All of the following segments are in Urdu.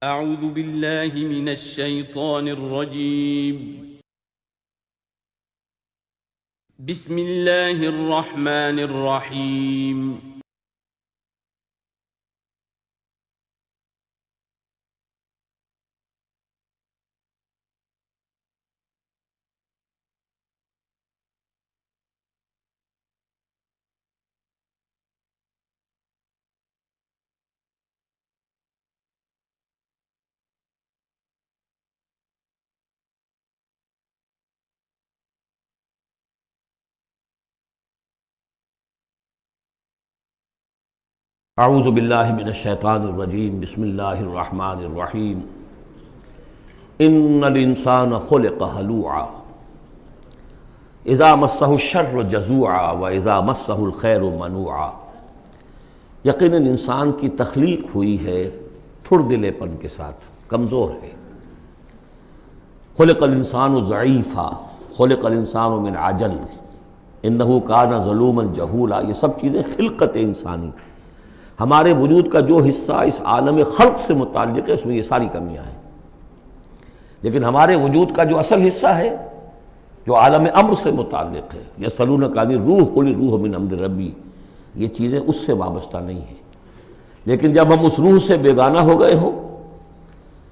اعوذ باللہ من الشیطان الرجیم بسم اللہ الرحمن الرحیم اعوذ باللہ من الشیطان الرجیم بسم اللہ الرحمن الرحیم ان الانسان خلق ہلوعا اذا مسہ الشر جزوعا واذا مسہ الخیر منوعا۔ یقیناً انسان کی تخلیق ہوئی ہے تھڑ دلے پن کے ساتھ، کمزور ہے۔ خلق الانسان ضعیفا، خلق الانسان من عجل، انہ کان ظلوما جہولا۔ یہ سب چیزیں خلقت انسانی، ہمارے وجود کا جو حصہ اس عالم خلق سے متعلق ہے اس میں یہ ساری کمیاں ہیں، لیکن ہمارے وجود کا جو اصل حصہ ہے جو عالم امر سے متعلق ہے، یسألونک عن الروح قل الروح من امر ربی، یہ چیزیں اس سے وابستہ نہیں ہیں۔ لیکن جب ہم اس روح سے بیگانہ ہو گئے ہوں،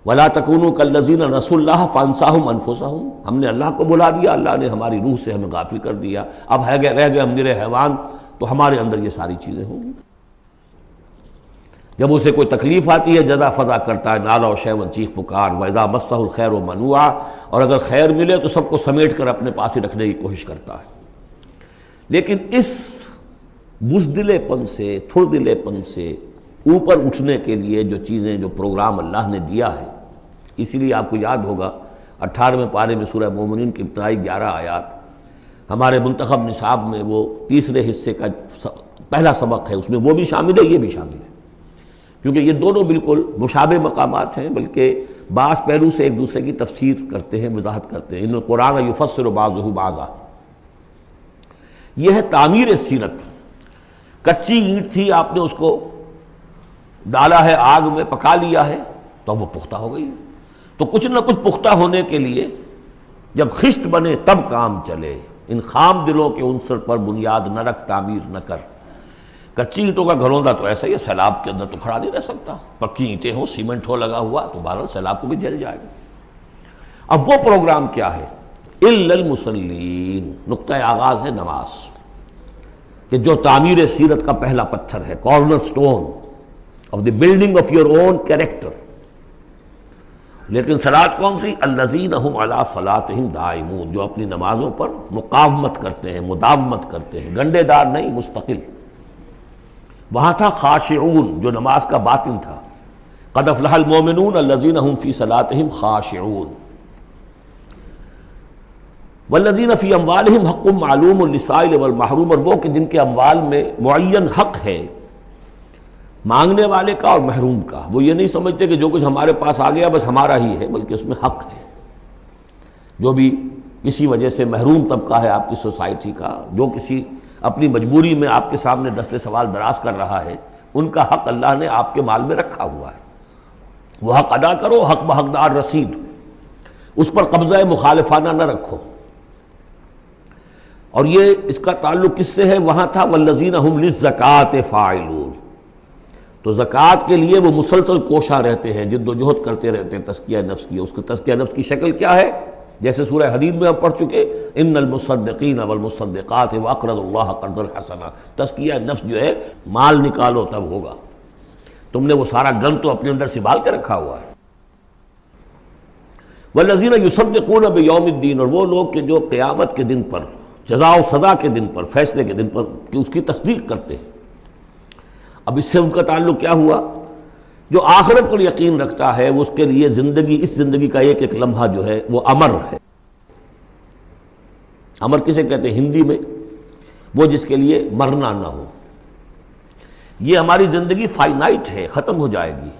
وَلَا تَكُونُوا كَالَّذِينَ نَسُوا اللَّهَ فَأَنسَاهُمْ أَنفُسَهُمْ، ہم نے اللہ کو بھلا دیا، اللہ نے ہماری روح سے ہمیں غافل کر دیا، اب رہ گئے ہم نرے حیوان، تو ہمارے اندر یہ ساری چیزیں ہوں گی۔ جب اسے کوئی تکلیف آتی ہے جزا فضا کرتا ہے، نالا و شیون، چیخ پکار، وَإِذَا مَسَّهُ الْخَيْرُ مَنُوعًا، اور اگر خیر ملے تو سب کو سمیٹ کر اپنے پاس ہی رکھنے کی کوشش کرتا ہے۔ لیکن اس بزدلے پن سے، تھڑ دلے پن سے اوپر اٹھنے کے لیے جو چیزیں، جو پروگرام اللہ نے دیا ہے، اسی لیے آپ کو یاد ہوگا 18ویں پارے میں سورہ مومنین کی ابتدائی 11 آیات، ہمارے منتخب نصاب میں وہ تیسرے حصے کا پہلا سبق ہے، اس میں وہ بھی شامل ہے، یہ بھی شامل ہے، کیونکہ یہ دونوں بالکل مشابہ مقامات ہیں، بلکہ بعض پہلو سے ایک دوسرے کی تفسیر کرتے ہیں، وضاحت کرتے ہیں۔ ان القرآن یفسر بعضہ بعضا، یہ ہے تعمیر سیرت۔ کچی اینٹ تھی، آپ نے اس کو ڈالا ہے آگ میں، پکا لیا ہے تو وہ پختہ ہو گئی۔ تو کچھ نہ کچھ پختہ ہونے کے لیے جب خشت بنے تب کام چلے۔ ان خام دلوں کے عنصر پر بنیاد نہ رکھ، تعمیر نہ کر۔ کچی اینٹوں کا گھروندا تو ایسا ہی ہے، سیلاب کے اندر تو کھڑا نہیں رہ سکتا، پکی اینٹیں ہوں، سیمنٹ ہو لگا ہوا تو بہرحال سیلاب کو بھی جل جائے گا۔ اب وہ پروگرام کیا ہے؟ الا المصلین، نقطۂ آغاز ہے نماز، کہ جو تعمیر سیرت کا پہلا پتھر ہے، corner stone of the building of your own character. لیکن صلاۃ کون سی؟ الذین ہم علی صلاتہم دائمون، جو اپنی نمازوں پر مقاومت کرتے ہیں، مداومت کرتے ہیں، گنڈے دار نہیں، مستقل۔ وہاں تھا خاشعون، جو نماز کا باطن تھا، قد افلح المؤمنون الذین هم فی صلاتہم خاشعون، والذین فی اموالہم حق معلوم للسائل والمحروم، اور وہ کہ جن کے اموال میں معین حق ہے مانگنے والے کا اور محروم کا۔ وہ یہ نہیں سمجھتے کہ جو کچھ ہمارے پاس آ گیا بس ہمارا ہی ہے، بلکہ اس میں حق ہے۔ جو بھی کسی وجہ سے محروم طبقہ ہے آپ کی سوسائٹی کا، جو کسی اپنی مجبوری میں آپ کے سامنے دست سوال دراز کر رہا ہے، ان کا حق اللہ نے آپ کے مال میں رکھا ہوا ہے، وہ حق ادا کرو، حق بحقدار رسید، اس پر قبضہ مخالفانہ نہ رکھو۔ اور یہ اس کا تعلق کس سے ہے؟ وہاں تھا والذین ہم للزکوٰۃ فاعلون، تو زکوٰۃ کے لیے وہ مسلسل کوشاں رہتے ہیں، جد و جہد کرتے رہتے ہیں تزکیہ نفس کی۔ اس کا تزکیہ نفس کی شکل کیا ہے؟ جیسے سورہ حدید میں ہم پڑھ چکے، ان المصدقین والمصدقات واقرضوا اللہ قرضا حسنا، تزکیہ نفس جو ہے مال نکالو تب ہوگا، تم نے وہ سارا گن تو اپنے اندر سنبھال کے رکھا ہوا ہے۔ والذین یصدقون بیوم الدین، اور وہ لوگ کہ جو قیامت کے دن پر، جزا و سزا کے دن پر، فیصلے کے دن پر کہ اس کی تصدیق کرتے ہیں۔ اب اس سے ان کا تعلق کیا ہوا؟ جو آخرت پر یقین رکھتا ہے وہ اس کے لیے زندگی، اس زندگی کا ایک ایک لمحہ جو ہے وہ امر ہے۔ امر کسے کہتے ہیں ہندی میں؟ وہ جس کے لیے مرنا نہ ہو۔ یہ ہماری زندگی فائنائٹ ہے، ختم ہو جائے گی،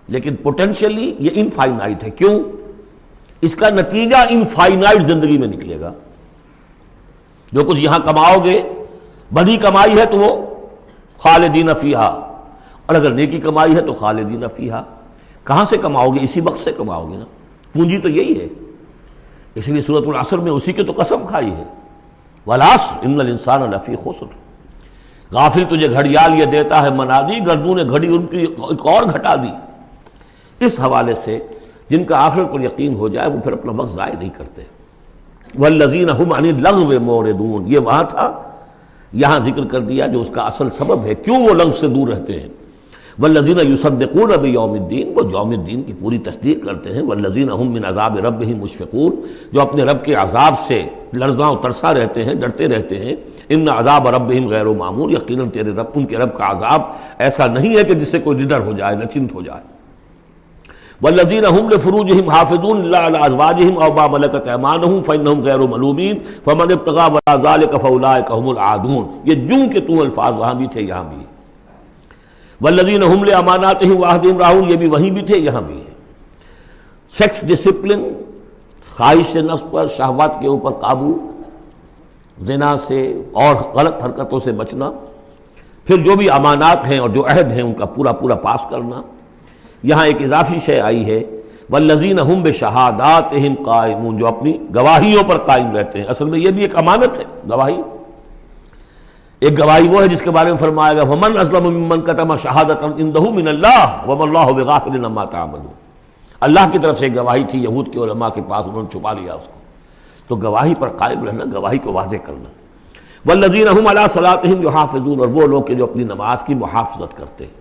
لیکن پوٹینشلی یہ انفائنائٹ ہے۔ کیوں؟ اس کا نتیجہ انفائنائٹ زندگی میں نکلے گا۔ جو کچھ یہاں کماؤ گے، بدی کمائی ہے تو وہ خالدین فیہا، اور اگر نیکی کمائی ہے تو خالدین فیہا۔ کہاں سے کماؤ گے؟ اسی وقت سے کماؤ گے نا، پونجی تو یہی ہے۔ اس لیے سورۃ العصر میں اسی کی تو قسم کھائی ہے، والعصر ان الانسان لفی خسر۔ غافل تجھے گھڑیال یہ دیتا ہے منادی، گردوں نے گھڑی ان کی ایک اور گھٹا دی۔ اس حوالے سے جن کا آخرت پر یقین ہو جائے وہ پھر اپنا وقت ضائع نہیں کرتے۔ والذین هم عن اللغو معرضون، یہ وہاں تھا، یہاں ذکر کر دیا جو اس کا اصل سبب ہے کیوں وہ لغو سے دور رہتے ہیں۔ والذین یصدقون بیوم الدین، وہ یوم الدین کی پوری تصدیق کرتے ہیں۔ والذین هم من عذاب ربهم مشفقون، جو اپنے رب کے عذاب سے لرزاں و ترسا رہتے ہیں، ڈرتے رہتے ہیں۔ ان عذاب ربهم غیر معمول، یقیناً تیرے رب، ان کے رب کا عذاب ایسا نہیں ہے کہ جس سے کوئی نڈر ہو جائے، نچنت ہو جائے۔ والذین هم لفروجهم حافظون الا علی ازواجهم او ما ملکت ایمانهم فانهم غیر ملومین فمن ابتغى وراء ذلك فاولئک هم العادون۔ یہ جوں کے تو الفاظ وہاں بھی تھے یہاں بھی۔ والذین هم لاماناتهم وعهدهم راعون، یہ بھی وہیں بھی تھے یہاں بھی ہے۔ سیکس ڈسپلن، خواہش نفس پر، شہوات کے اوپر قابو، زنا سے اور غلط حرکتوں سے بچنا، پھر جو بھی امانات ہیں اور جو عہد ہیں ان کا پورا پورا پاس کرنا۔ یہاں ایک اضافی شے آئی ہے، والذین هم بشہاداتہم قائمون، جو اپنی گواہیوں پر قائم رہتے ہیں۔ اصل میں یہ بھی ایک امانت ہے گواہی۔ ایک گواہی وہ ہے جس کے بارے میں فرمایا گیا ومن اظلم ممن کتم شہادۃ عنده من اللہ وما اللہ بغافل عما تعملون۔ اللہ کی طرف سے ایک گواہی تھی یہود کے علماء کے پاس، انہوں نے چھپا لیا اس کو۔ تو گواہی پر قائم رہنا، گواہی کو واضح کرنا۔ والذین هم علی صلاتہم یحافظون، اور وہ لوگ کہ جو اپنی نماز کی محافظت کرتے ہیں۔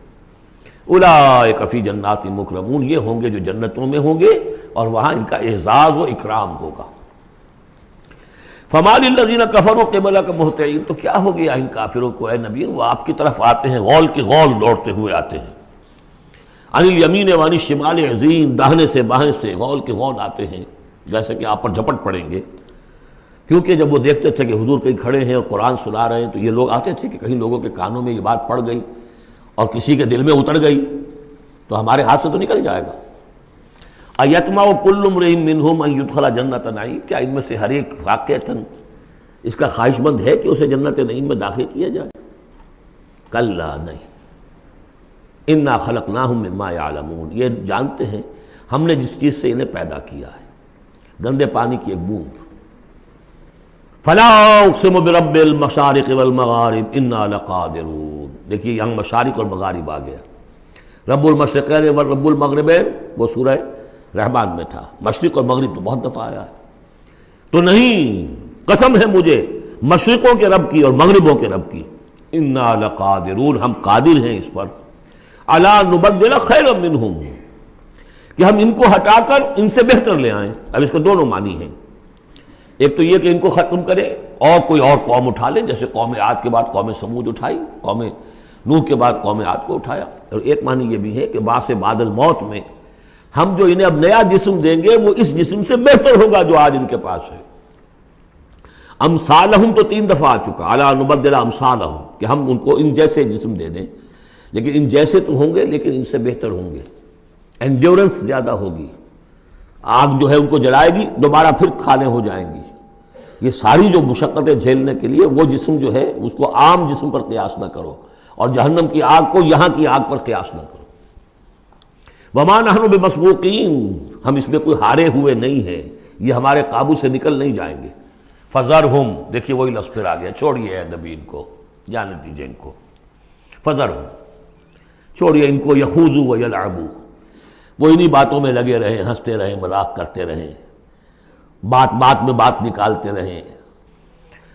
اولئک فی جنات مکرمون، یہ ہوں گے جو جنتوں میں ہوں گے اور وہاں ان کا اعزاز و اکرام ہوگا۔ فما للذین کفروا قبلک مہطعین، تو کیا ہو گیا ان کافروں کو اے نبی، وہ آپ کی طرف آتے ہیں غول کی غول دوڑتے ہوئے آتے ہیں۔ عن الیمین وعن الشمال عزین، داہنے سے بائیں سے غول کی غول آتے ہیں، جیسے کہ آپ پر جھپٹ پڑیں گے۔ کیونکہ جب وہ دیکھتے تھے کہ حضور کہیں کھڑے ہیں اور قرآن سنا رہے ہیں تو یہ لوگ آتے تھے کہ کہیں لوگوں کے کانوں میں یہ بات پڑ گئی اور کسی کے دل میں اتر گئی تو ہمارے ہاتھ سے تو نکل جائے گا۔ ایطمع کل امرئ منہم ان یدخل جنۃ نعیم، کیا ان میں سے ہر ایک واقعتاً اس کا خواہش مند ہے کہ اسے جنت نعیم میں داخل کیا جائے؟ کلا نہیں، انا خلقناہم مما یعلمون، یہ جانتے ہیں ہم نے جس چیز سے انہیں پیدا کیا ہے، گندے پانی کی ایک بوند۔ فلا اقسم برب المشارق والمغارب انا لقادرون، دیکھیے یہاں مشارق اور مغارب آ گیا۔ رب المشرقین ورب المغربین وہ سورہ رحمان میں تھا، مشرق اور مغرب تو بہت دفعہ آیا ہے۔ تو نہیں، قسم ہے مجھے مشرقوں کے رب کی اور مغربوں کے رب کی، انا لقادرون، ہم قادر ہیں اس پر، الا نبدل خیرا منہم، کہ ہم ان کو ہٹا کر ان سے بہتر لے آئیں۔ اب اس کے دونوں معنی ہیں، ایک تو یہ کہ ان کو ختم کرے اور کوئی اور قوم اٹھا لے، جیسے قوم عاد کے بعد قوم سمود اٹھائی، قوم نوح کے بعد قوم عاد کو اٹھایا۔ اور ایک معنی یہ بھی ہے کہ بعث بعد الموت میں ہم جو انہیں اب نیا جسم دیں گے وہ اس جسم سے بہتر ہوگا جو آج ان کے پاس ہے۔ امثالہم تو 3 دفعہ آ چکا، الا نبدل امثالہم، کہ ہم ان کو ان جیسے جسم دے دیں، لیکن ان جیسے تو ہوں گے لیکن ان سے بہتر ہوں گے، انڈیورنس زیادہ ہوگی، آگ جو ہے ان کو جلائے گی دوبارہ پھر کھانے ہو جائیں گی۔ یہ ساری جو مشقتیں جھیلنے کے لیے وہ جسم جو ہے اس کو عام جسم پر قیاس نہ کرو، اور جہنم کی آگ کو یہاں کی آگ پر قیاس نہ کرو۔ وما نحن بمسبوقین، ہم اس میں کوئی ہارے ہوئے نہیں ہیں، یہ ہمارے قابو سے نکل نہیں جائیں گے۔ فذرہم، دیکھیے وہی لفظ پھر آ گیا، چھوڑیے اے نبی ان کو، جانے دیجیے ان کو، فذرہم، چھوڑیے ان کو، یخوضوا ویلعبوا، وہ انہی باتوں میں لگے رہیں، ہنستے رہیں، مذاق کرتے رہیں، بات بات میں بات نکالتے رہیں،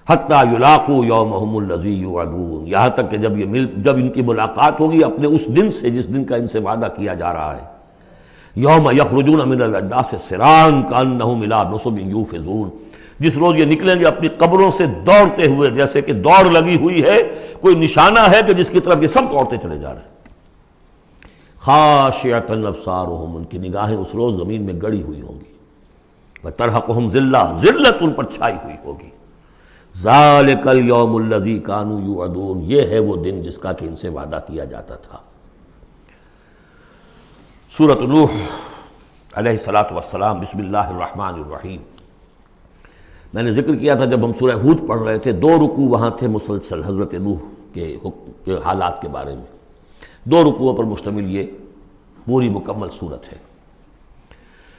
حتیٰ یلاقوا یومہم الذی یوعدون، یہاں تک کہ جب ان کی ملاقات ہوگی اپنے اس دن سے جس دن کا ان سے وعدہ کیا جا رہا ہے۔ یوم یخرجون من الاجداث سراعا کانہم الی نصب یوفضون، جس روز یہ نکلیں گے اپنی قبروں سے دوڑتے ہوئے، جیسے کہ دوڑ لگی ہوئی ہے، کوئی نشانہ ہے کہ جس کی طرف یہ سب دوڑتے چلے جا رہے ہیں۔ خاشعۃ ابصارہم، ان کی نگاہیں اس روز زمین میں گڑی ہوئی ہوں گی، وترہقہم ذلہ، ذلت ان پر چھائی ہوئی ہوگی۔ ذالک الیوم الذی کانوا یوعدون، یہ ہے وہ دن جس کا کہ ان سے وعدہ کیا جاتا تھا۔ سورۃ نوح علیہ الصلاۃ والسلام، بسم اللہ الرحمن الرحیم۔ میں نے ذکر کیا تھا جب ہم سورہ ہود پڑھ رہے تھے، 2 رکوع وہاں تھے مسلسل حضرت نوح کے حالات کے بارے میں، 2 رکوعوں پر مشتمل یہ پوری مکمل صورت ہے۔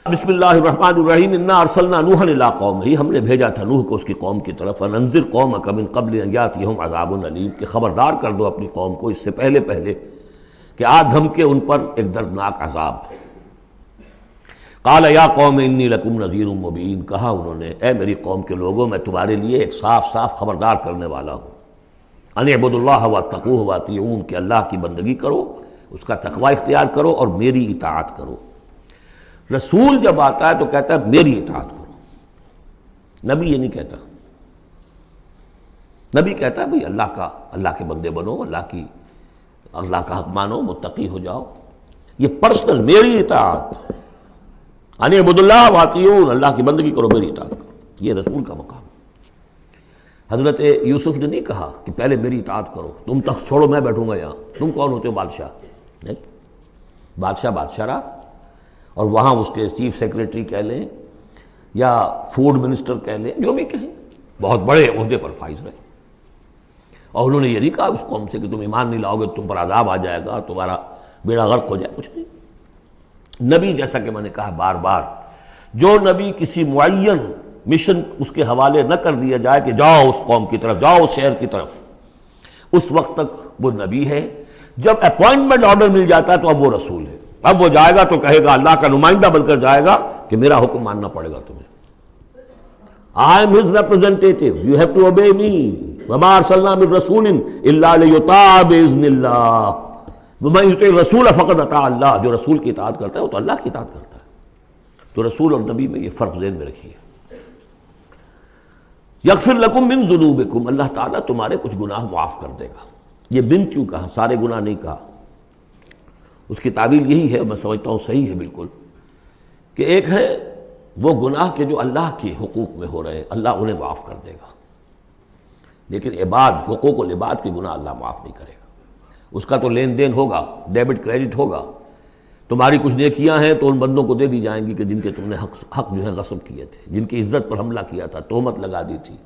بسم اللہ الرحمن الرحیم، انا ارسلنا نوحا الی قومہ، ہم نے بھیجا تھا نوح کو اس کی قوم کی طرف، انذر قومک من قبل ان یاتیہم عذاب علیم، کہ خبردار کر دو اپنی قوم کو اس سے پہلے کہ آ دھمکے ان پر ایک دردناک عذاب۔ قال یا قوم انی لکم نذیر مبین، کہا انہوں نے اے میری قوم کے لوگوں میں تمہارے لیے ایک صاف صاف خبردار کرنے والا ہوں، ان اعبدوا اللہ واتقوہ واطیعون، کہ اللہ کی بندگی کرو، اس کا تقوی اختیار کرو اور میری اطاعت کرو۔ رسول جب آتا ہے تو کہتا ہے میری اطاعت کرو، نبی یہ نہیں کہتا۔ نبی کہتا ہے بھئی اللہ کے بندے بنو، اللہ کا حق مانو، متقی ہو جاؤ، یہ پرسنل میری اطاعت، ان اعبدوا اللہ واطیعون، اللہ کی بندگی کرو، میری اطاعت کرو، یہ رسول کا مقام۔ حضرت یوسف نے نہیں کہا کہ پہلے میری اطاعت کرو، تم تخت چھوڑو میں بیٹھوں گا یہاں، تم کون ہوتے ہو بادشاہ؟ نہیں، بادشاہ رہا، اور وہاں اس کے چیف سیکریٹری کہہ لیں یا فوڈ منسٹر کہہ لیں، جو بھی کہیں، بہت بڑے عہدے پر فائز رہے، اور انہوں نے یہ نہیں کہا اس قوم سے کہ تم ایمان نہیں لاؤ گے تم پر عذاب آ جائے گا، تمہارا بیڑا غرق ہو جائے، کچھ نہیں۔ نبی جیسا کہ میں نے کہا بار بار، جو نبی کسی معین مشن اس کے حوالے نہ کر دیا جائے کہ جاؤ اس قوم کی طرف، جاؤ اس شہر کی طرف، اس وقت تک وہ نبی ہے۔ جب اپوائنٹمنٹ آرڈر مل جاتا ہے تو اب وہ رسول ہے، اب وہ جائے گا تو کہے گا، اللہ کا نمائندہ بن کر جائے گا کہ میرا حکم ماننا پڑے گا تمہیں، I am his representative, you have to obey me، وما ارسلنا من رسول الا لیطاع باذن اللہ، ومن یطع الرسول فقد اطاع اللہ، جو رسول کی اطاعت کرتا ہے وہ تو اللہ کی اطاعت کرتا ہے۔ تو رسول اور نبی میں یہ فرق ذہن میں رکھیے۔ یغفر لکم من ذنوبکم، اللہ تعالیٰ تمہارے کچھ گناہ معاف کر دے گا۔ یہ بن کیوں کہا، سارے گناہ نہیں کہا؟ اس کی تعویل یہی ہے، میں سمجھتا ہوں صحیح ہے بالکل، کہ ایک ہے وہ گناہ کے جو اللہ کے حقوق میں ہو رہے ہیں، اللہ انہیں معاف کر دے گا، لیکن عباد، حقوق العباد کے گناہ اللہ معاف نہیں کرے گا۔ اس کا تو لین دین ہوگا، ڈیبٹ کریڈٹ ہوگا، تمہاری کچھ نیکیاں ہیں تو ان بندوں کو دے دی جائیں گی کہ جن کے تم نے حق جو ہے غصب کیے تھے، جن کی عزت پر حملہ کیا تھا، تہمت لگا دی تھی،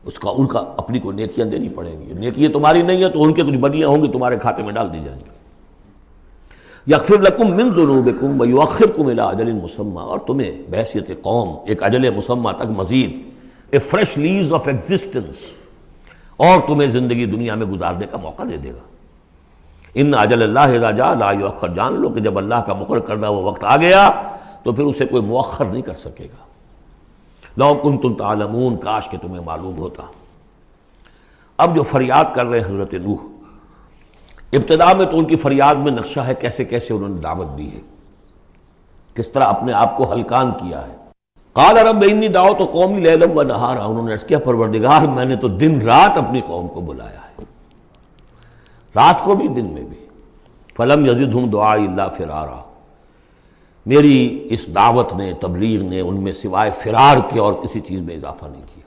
ان کا اپنی کو نیکیاں دینی پڑیں گی۔ نیکیاں تمہاری نہیں ہیں تو ان کے کچھ بدیاں ہوں گی، تمہارے کھاتے میں ڈال دی جائیں گی۔ یغفر لکم من ذنوبکم ویؤخرکم الی اجل مسمی، اور تمہیں بحیثیت قوم ایک اجل مسمی تک مزید a fresh lease of existence, اور تمہیں زندگی دنیا میں گزارنے کا موقع دے دے گا۔ ان اجل اللہ اذا جاء لا یؤخر، جان لو کہ جب اللہ کا مقرر کردہ وہ وقت آ گیا تو پھر اسے کوئی مؤخر نہیں کر سکے گا۔ لو کنتم تعلمون، کاش کہ تمہیں معلوم ہوتا۔ اب جو فریاد کر رہے حضرت نوح، ابتدا میں تو ان کی فریاد میں نقشہ ہے کیسے کیسے انہوں نے دعوت دی ہے، کس طرح اپنے آپ کو ہلکان کیا ہے۔ قال رب انی دعوت قومی لیلا و نہارا، انہوں نے عرض کیا پروردگار میں نے تو دن رات اپنی قوم کو بلایا ہے، رات کو بھی دن میں بھی۔ فلم یزدہم دعائی الا فرارا، میری اس دعوت نے، تبلیغ نے ان میں سوائے فرار کے اور کسی چیز میں اضافہ نہیں کیا۔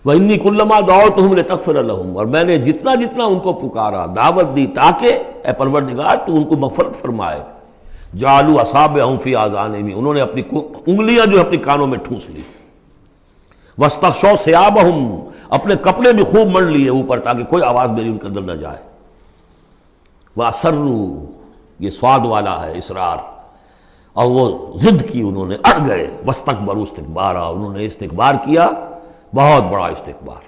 وَإِنِّي كُلَّمَا دَعَوْتُهُمْ لِتَغْفِرَ لَهُمْ، اور میں نے جتنا جتنا ان کو پکارا، دعوت دی تاکہ اے پروردگار تو ان کو مغفرت فرمائے، جعلوا اصابعهم فی آذانہم، انہوں نے اپنی انگلیاں جو اپنی کانوں میں ٹھونس لی، واستغشوا ثیابہم، اپنے کپڑے بھی خوب مڑ لیے اوپر تاکہ کوئی آواز میری ان کے اندر نہ جائے، وَأَصَرُّوا، یہ سواد والا ہے اصرار، اور وہ ضد کی، انہوں نے اڑ گئے، واستکبروا استکبارا، انہوں نے استکبار کیا، بہت بڑا استکبار۔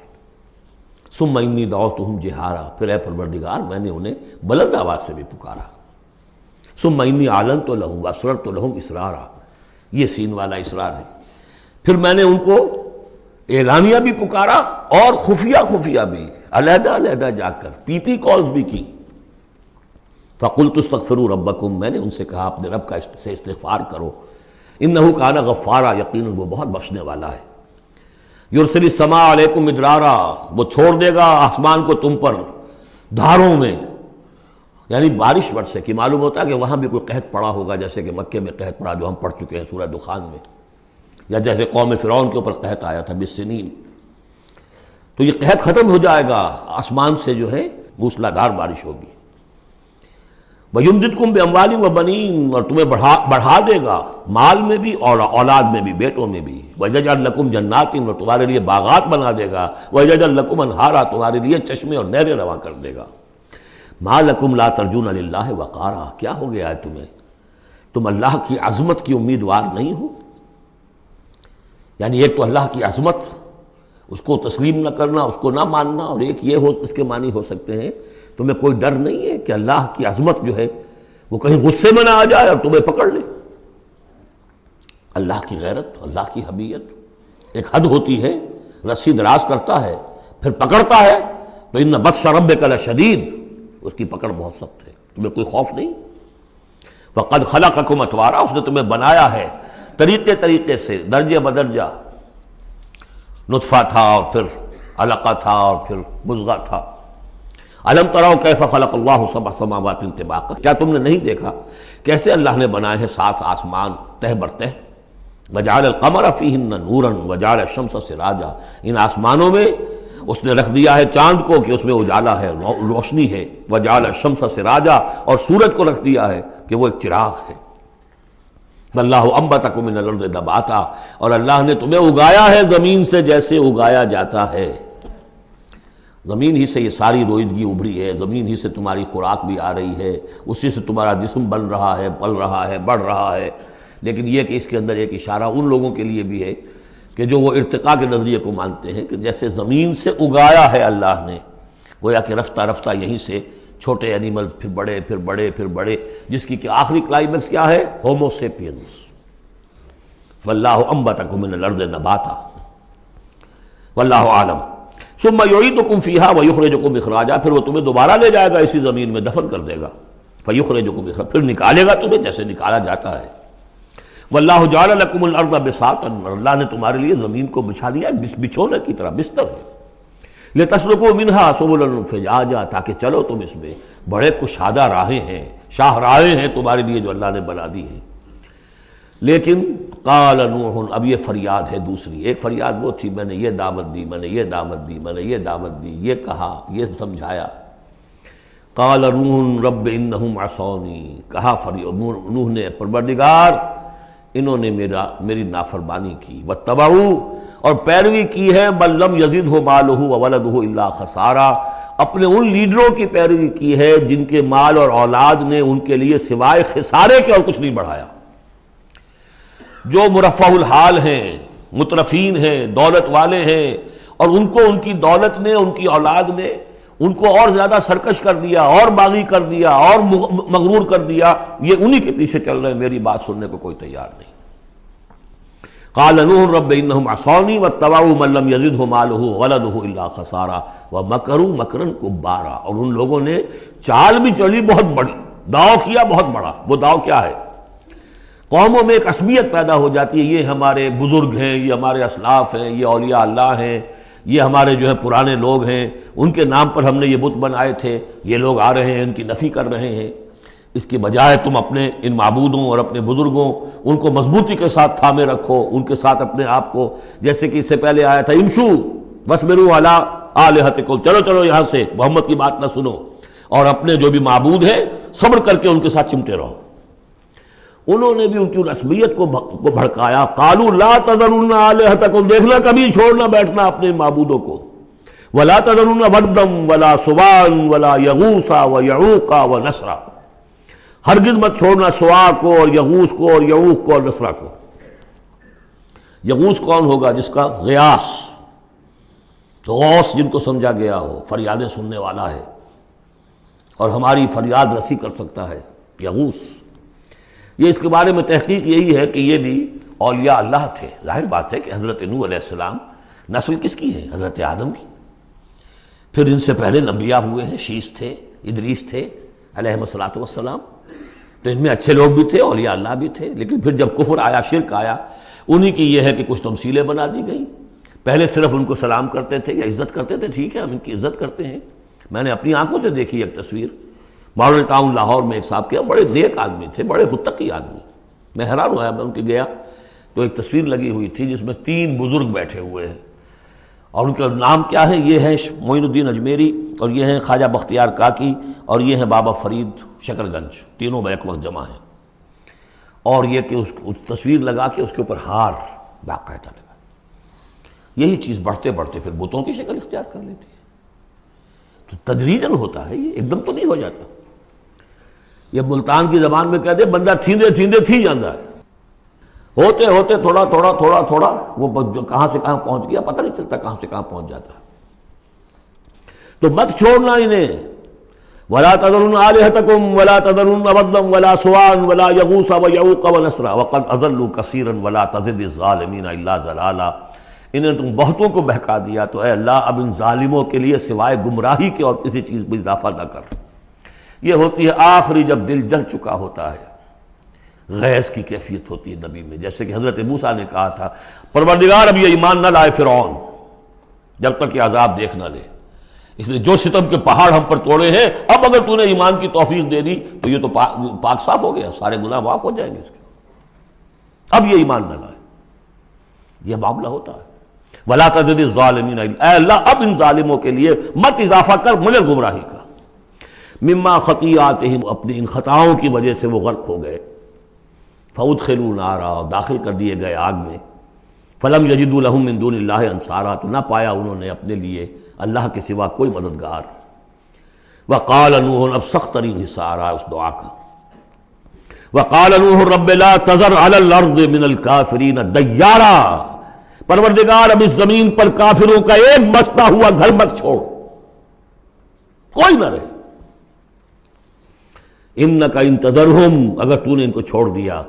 ثم انی دعوتہم جہارا، پھر اے پروردگار میں نے انہیں بلند آواز سے بھی پکارا۔ ثم انی اعلنت لہم واسررت لہم اسرارا، یہ سین والا اسرار ہے۔ پھر میں نے ان کو اعلانیہ بھی پکارا اور خفیہ بھی، علیحدہ علیحدہ جا کر پی پی کالز بھی کی۔ فقلت استغفروا ربکم، میں نے ان سے کہا اپنے رب کا سے استغفار کرو، انہ کان غفارا، یقیناً وہ بہت بخشنے والا ہے۔ یرسل السماء علیکم مدرارا، وہ چھوڑ دے گا آسمان کو تم پر دھاروں میں، یعنی بارش برسے کی۔ معلوم ہوتا ہے کہ وہاں بھی کوئی قحط پڑا ہوگا، جیسے کہ مکے میں قحط پڑا جو ہم پڑھ چکے ہیں سورہ دخان میں، یا جیسے قوم فرعون کے اوپر قحط آیا تھا بالسنین۔ تو یہ قحط ختم ہو جائے گا، آسمان سے جو ہے موسلا دھار بارش ہوگی۔ وَيُمْدِدْكُمْ بِأَمْوَالٍ وَبَنِينَ، اور تمہیں بڑھا دے گا مال میں بھی اور اولاد میں بھی، بیٹوں میں بھی۔ وَيَجْعَلْ لَكُمْ جَنَّاتٍ، اور تمہارے لیے باغات بنا دے گا۔ وَيَجْعَلْ لَكُمْ أَنْهَارًا، تمہارے لیے چشمے اور نہریں رواں کر دے گا۔ ما لکم لا ترجون للہ وقارا، کیا ہو گیا ہے تمہیں، تم اللہ کی عظمت کی امیدوار نہیں ہو؟ یعنی ایک تو اللہ کی عظمت، اس کو تسلیم نہ کرنا، اس کو نہ ماننا، اور ایک یہ ہو، اس کے معنی ہو سکتے ہیں تمہیں کوئی ڈر نہیں ہے کہ اللہ کی عظمت جو ہے وہ کہیں غصے میں نہ آ جائے اور تمہیں پکڑ لے۔ اللہ کی غیرت، اللہ کی حمیت ایک حد ہوتی ہے، رسی دراز کرتا ہے پھر پکڑتا ہے تو ان بطش ربک لشدید، اس کی پکڑ بہت سخت ہے، تمہیں کوئی خوف نہیں۔ وقد خلقکم اطوارا، اس نے تمہیں بنایا ہے طریقے سے، درجے بدرجہ، نطفہ تھا اور پھر علقہ تھا اور پھر مضغہ تھا۔ الم تروا کیف خلق اللہ سبع سماوات طباقا، کیا تم نے نہیں دیکھا کیسے اللہ نے بنائے ہیں 7 آسمان تہ بر تہ، وجعل القمر فیہن نورا وجعل الشمس سراجا، ان آسمانوں میں اس نے رکھ دیا ہے چاند کو کہ اس میں اجالا ہے، روشنی ہے، وجعل الشمس سراجا، اور سورج کو رکھ دیا ہے کہ وہ ایک چراغ ہے۔ واللہ انبتکم من الارض نباتا، اور اللہ نے تمہیں اگایا ہے زمین سے جیسے اگایا جاتا ہے، زمین ہی سے یہ ساری روئیدگی ابھری ہے، زمین ہی سے تمہاری خوراک بھی آ رہی ہے، اسی سے تمہارا جسم بن رہا ہے، پل رہا ہے، بڑھ رہا ہے۔ لیکن یہ کہ اس کے اندر ایک اشارہ ان لوگوں کے لیے بھی ہے کہ جو وہ ارتقاء کے نظریے کو مانتے ہیں کہ جیسے زمین سے اگایا ہے اللہ نے، گویا کہ رفتہ رفتہ یہیں سے چھوٹے اینیمل پھر بڑے پھر بڑے پھر بڑے، جس کی کہ آخری کلائمیکس کیا ہے؟ Homo sapiens. واللہ انبتکم من الارض نباتا واللہ عالم ثم یعیدکم فیہا ویخرجکم اخراجا، پھر وہ تمہیں دوبارہ لے جائے گا اسی زمین میں، دفن کر دے گا، فیخرجکم اخراجا، پھر نکالے گا تمہیں جیسے نکالا جاتا ہے۔ واللہ جعل لکم الارض بساطا، اللہ نے تمہارے لیے زمین کو بچھا دیا بچھونے کی طرح، بستر ہے، لتسلکوا منہا سبلا فجاجا، تاکہ چلو تم اس میں، بڑے کشادہ راہیں ہیں، شاہ راہیں ہیں تمہارے لیے جو اللہ نے بنا دی ہیں۔ لیکن قال نوح، اب یہ فریاد ہے دوسری، ایک فریاد وہ تھی میں نے یہ دعوت دی، میں نے یہ دعوت دی، میں نے یہ دعوت دی، یہ کہا، یہ سمجھایا۔ قال نوح رب انہم عصونی، کہا نوح نے پروردگار انہوں نے میری نافرمانی کی، واتبعوا، اور پیروی کی ہے، بل لم یزدہ مالہ وولدہ الا خسارا، اپنے ان لیڈروں کی پیروی کی ہے جن کے مال اور اولاد نے ان کے لیے سوائے خسارے کے اور کچھ نہیں بڑھایا۔ جو مرفہ الحال ہیں، مترفین ہیں، دولت والے ہیں، اور ان کو ان کی دولت نے، ان کی اولاد نے ان کو اور زیادہ سرکش کر دیا، اور باغی کر دیا، اور مغرور کر دیا، یہ انہی کے پیچھے چل رہے ہیں، میری بات سننے کو کوئی تیار نہیں۔ قال نوح رب انہم عصونی واتبعوا من لم یزدہ مالہ وولدہ الا خسارا ومکروا مکرا کبارا، اور ان لوگوں نے چال بھی چلی بہت بڑی، داؤ کیا بہت بڑا۔ وہ داؤ کیا ہے؟ قوموں میں ایک عصبیت پیدا ہو جاتی ہے، یہ ہمارے بزرگ ہیں، یہ ہمارے اسلاف ہیں، یہ اولیاء اللہ ہیں، یہ ہمارے جو ہے پرانے لوگ ہیں، ان کے نام پر ہم نے یہ بت بنائے تھے، یہ لوگ آ رہے ہیں ان کی نفی کر رہے ہیں۔ اس کی بجائے تم اپنے ان معبودوں اور اپنے بزرگوں ان کو مضبوطی کے ساتھ تھامے رکھو، ان کے ساتھ اپنے آپ کو، جیسے کہ اس سے پہلے آیا تھا امشو واصبروا علی آلہتکم، چلو چلو یہاں سے، محمد کی بات نہ سنو، اور اپنے جو بھی معبود ہیں صبر کر کے ان کے ساتھ چمٹے رہو۔ انہوں نے بھی ان کی رسمیت کو بھڑکایا، قالوا لا تذرن آلہتکم، دیکھنا کبھی چھوڑنا بیٹھنا اپنے معبودوں کو، ولا تذرن ودا ولا سواعا ولا یغوث ویعوق ونسرا، ہرگز مت چھوڑنا سواع کو اور یغوث کو اور یعوق کو اور نسرا کو۔ یغوث کون ہوگا؟ جس کا غیاث، غوث جن کو سمجھا گیا ہو، فریادیں سننے والا ہے اور ہماری فریاد رسی کر سکتا ہے، یغوث۔ یہ اس کے بارے میں تحقیق یہی ہے کہ یہ بھی اولیاء اللہ تھے۔ ظاہر بات ہے کہ حضرت نوح علیہ السلام نسل کس کی ہے؟ حضرت آدم کی۔ پھر ان سے پہلے انبیاء ہوئے ہیں، شیث تھے، ادریس تھے علیہم الصلاۃ والسلام، تو ان میں اچھے لوگ بھی تھے، اولیاء اللہ بھی تھے۔ لیکن پھر جب کفر آیا، شرک آیا، انہی کی یہ ہے کہ کچھ تمثیلیں بنا دی گئیں۔ پہلے صرف ان کو سلام کرتے تھے یا عزت کرتے تے، ٹھیک ہے ہم ان کی عزت کرتے ہیں۔ میں نے اپنی آنکھوں سے دیکھی ایک تصویر، ماڈل ٹاؤن لاہور میں ایک صاحب کے بڑے نیک آدمی تھے، بڑے متقی آدمی، میں حیران ہوا، میں ان کے گیا تو ایک تصویر لگی ہوئی تھی جس میں 3 بزرگ بیٹھے ہوئے ہیں، اور ان کا نام کیا ہے؟ یہ ہے معین الدین اجمیری، اور یہ ہیں خواجہ بختیار کاکی، اور یہ ہیں بابا فرید شکر گنج، تینوں بیک وقت جمع ہیں۔ اور یہ کہ اس تصویر لگا کے اس کے اوپر ہار باقاعدہ لگا۔ یہی چیز بڑھتے بڑھتے پھر بتوں کی شکل اختیار کر لیتی ہے۔ تو تدریجاً ہوتا ہے، یہ ایک دم تو نہیں ہو جاتا. یہ ملتان کی زبان میں کہتے ہیں بندہ تھیندے تھیندے تھی جاندہ ہے، ہوتے ہوتے تھوڑا تھوڑا تھوڑا تھوڑا وہ جو کہاں سے کہاں پہنچ گیا پتہ نہیں چلتا کہاں سے کہاں پہنچ جاتا ہے. تو مت چھوڑنا انہیں. وَلَا تَذَرُنَّ آلِهَتَكُمْ وَلَا تَذَرُنَّ وَدًّا وَلَا سُوَاعًا وَلَا يَغُوثَ وَيَعُوقَ وَنَسْرًا وَقَدْ أَضَلُّوا كَثِيرًا وَلَا تَزِدِ الظَّالِمِينَ إِلَّا ضَلَالًا. انہیں تم بہتوں کو بہکا دیا تو اے اللہ اب ان ظالموں کے لیے سوائے گمراہی کے اور کسی چیز میں اضافہ نہ کر. یہ ہوتی ہے آخری جب دل جل چکا ہوتا ہے، غیظ کی کیفیت ہوتی ہے نبی میں. جیسے کہ حضرت موسیٰ نے کہا تھا پروردگار اب یہ ایمان نہ لائے فرعون جب تک یہ عذاب دیکھ نہ لے، اس لیے جو ستم کے پہاڑ ہم پر توڑے ہیں اب اگر تو نے ایمان کی توفیق دے دی تو یہ تو پاک صاف ہو گیا، سارے گناہ معاف ہو جائیں گے اس کے، اب یہ ایمان نہ لائے. یہ معاملہ ہوتا ہے. وَلَا تَزِدِ الظَّالِمِينَ اے اللہ اب ان ظالموں کے لیے مت اضافہ کر مگر گمراہی کا. مما خطیئاتہم اپنی ان خطاؤں کی وجہ سے وہ غرق ہو گئے. فَأُدْخِلُوا نَارًا داخل کر دیے گئے آگ میں. فَلَمْ يَجِدُوا لَهُم مِّن دُونِ اللَّهِ أَنصَارًا تو نہ پایا انہوں نے اپنے لیے اللہ کے سوا کوئی مددگار. وَقَالَ نُوحٌ اب سخت ترین حصہ آ رہا ہے اس دعا کا. وَقَالَ نُوحٌ رَبِّ لَا تَذَرْ عَلَى الْأَرْضِ مِنَ الْكَافِرِينَ دَيَّارًا پروردگار اب اس زمین پر کافروں کا ایک بستا ہوا گھر مت چھوڑ، کوئی نہ رہے. اِنَّكَ إِن تَذَرْهُمْ اگر تو نے ان کو چھوڑ دیا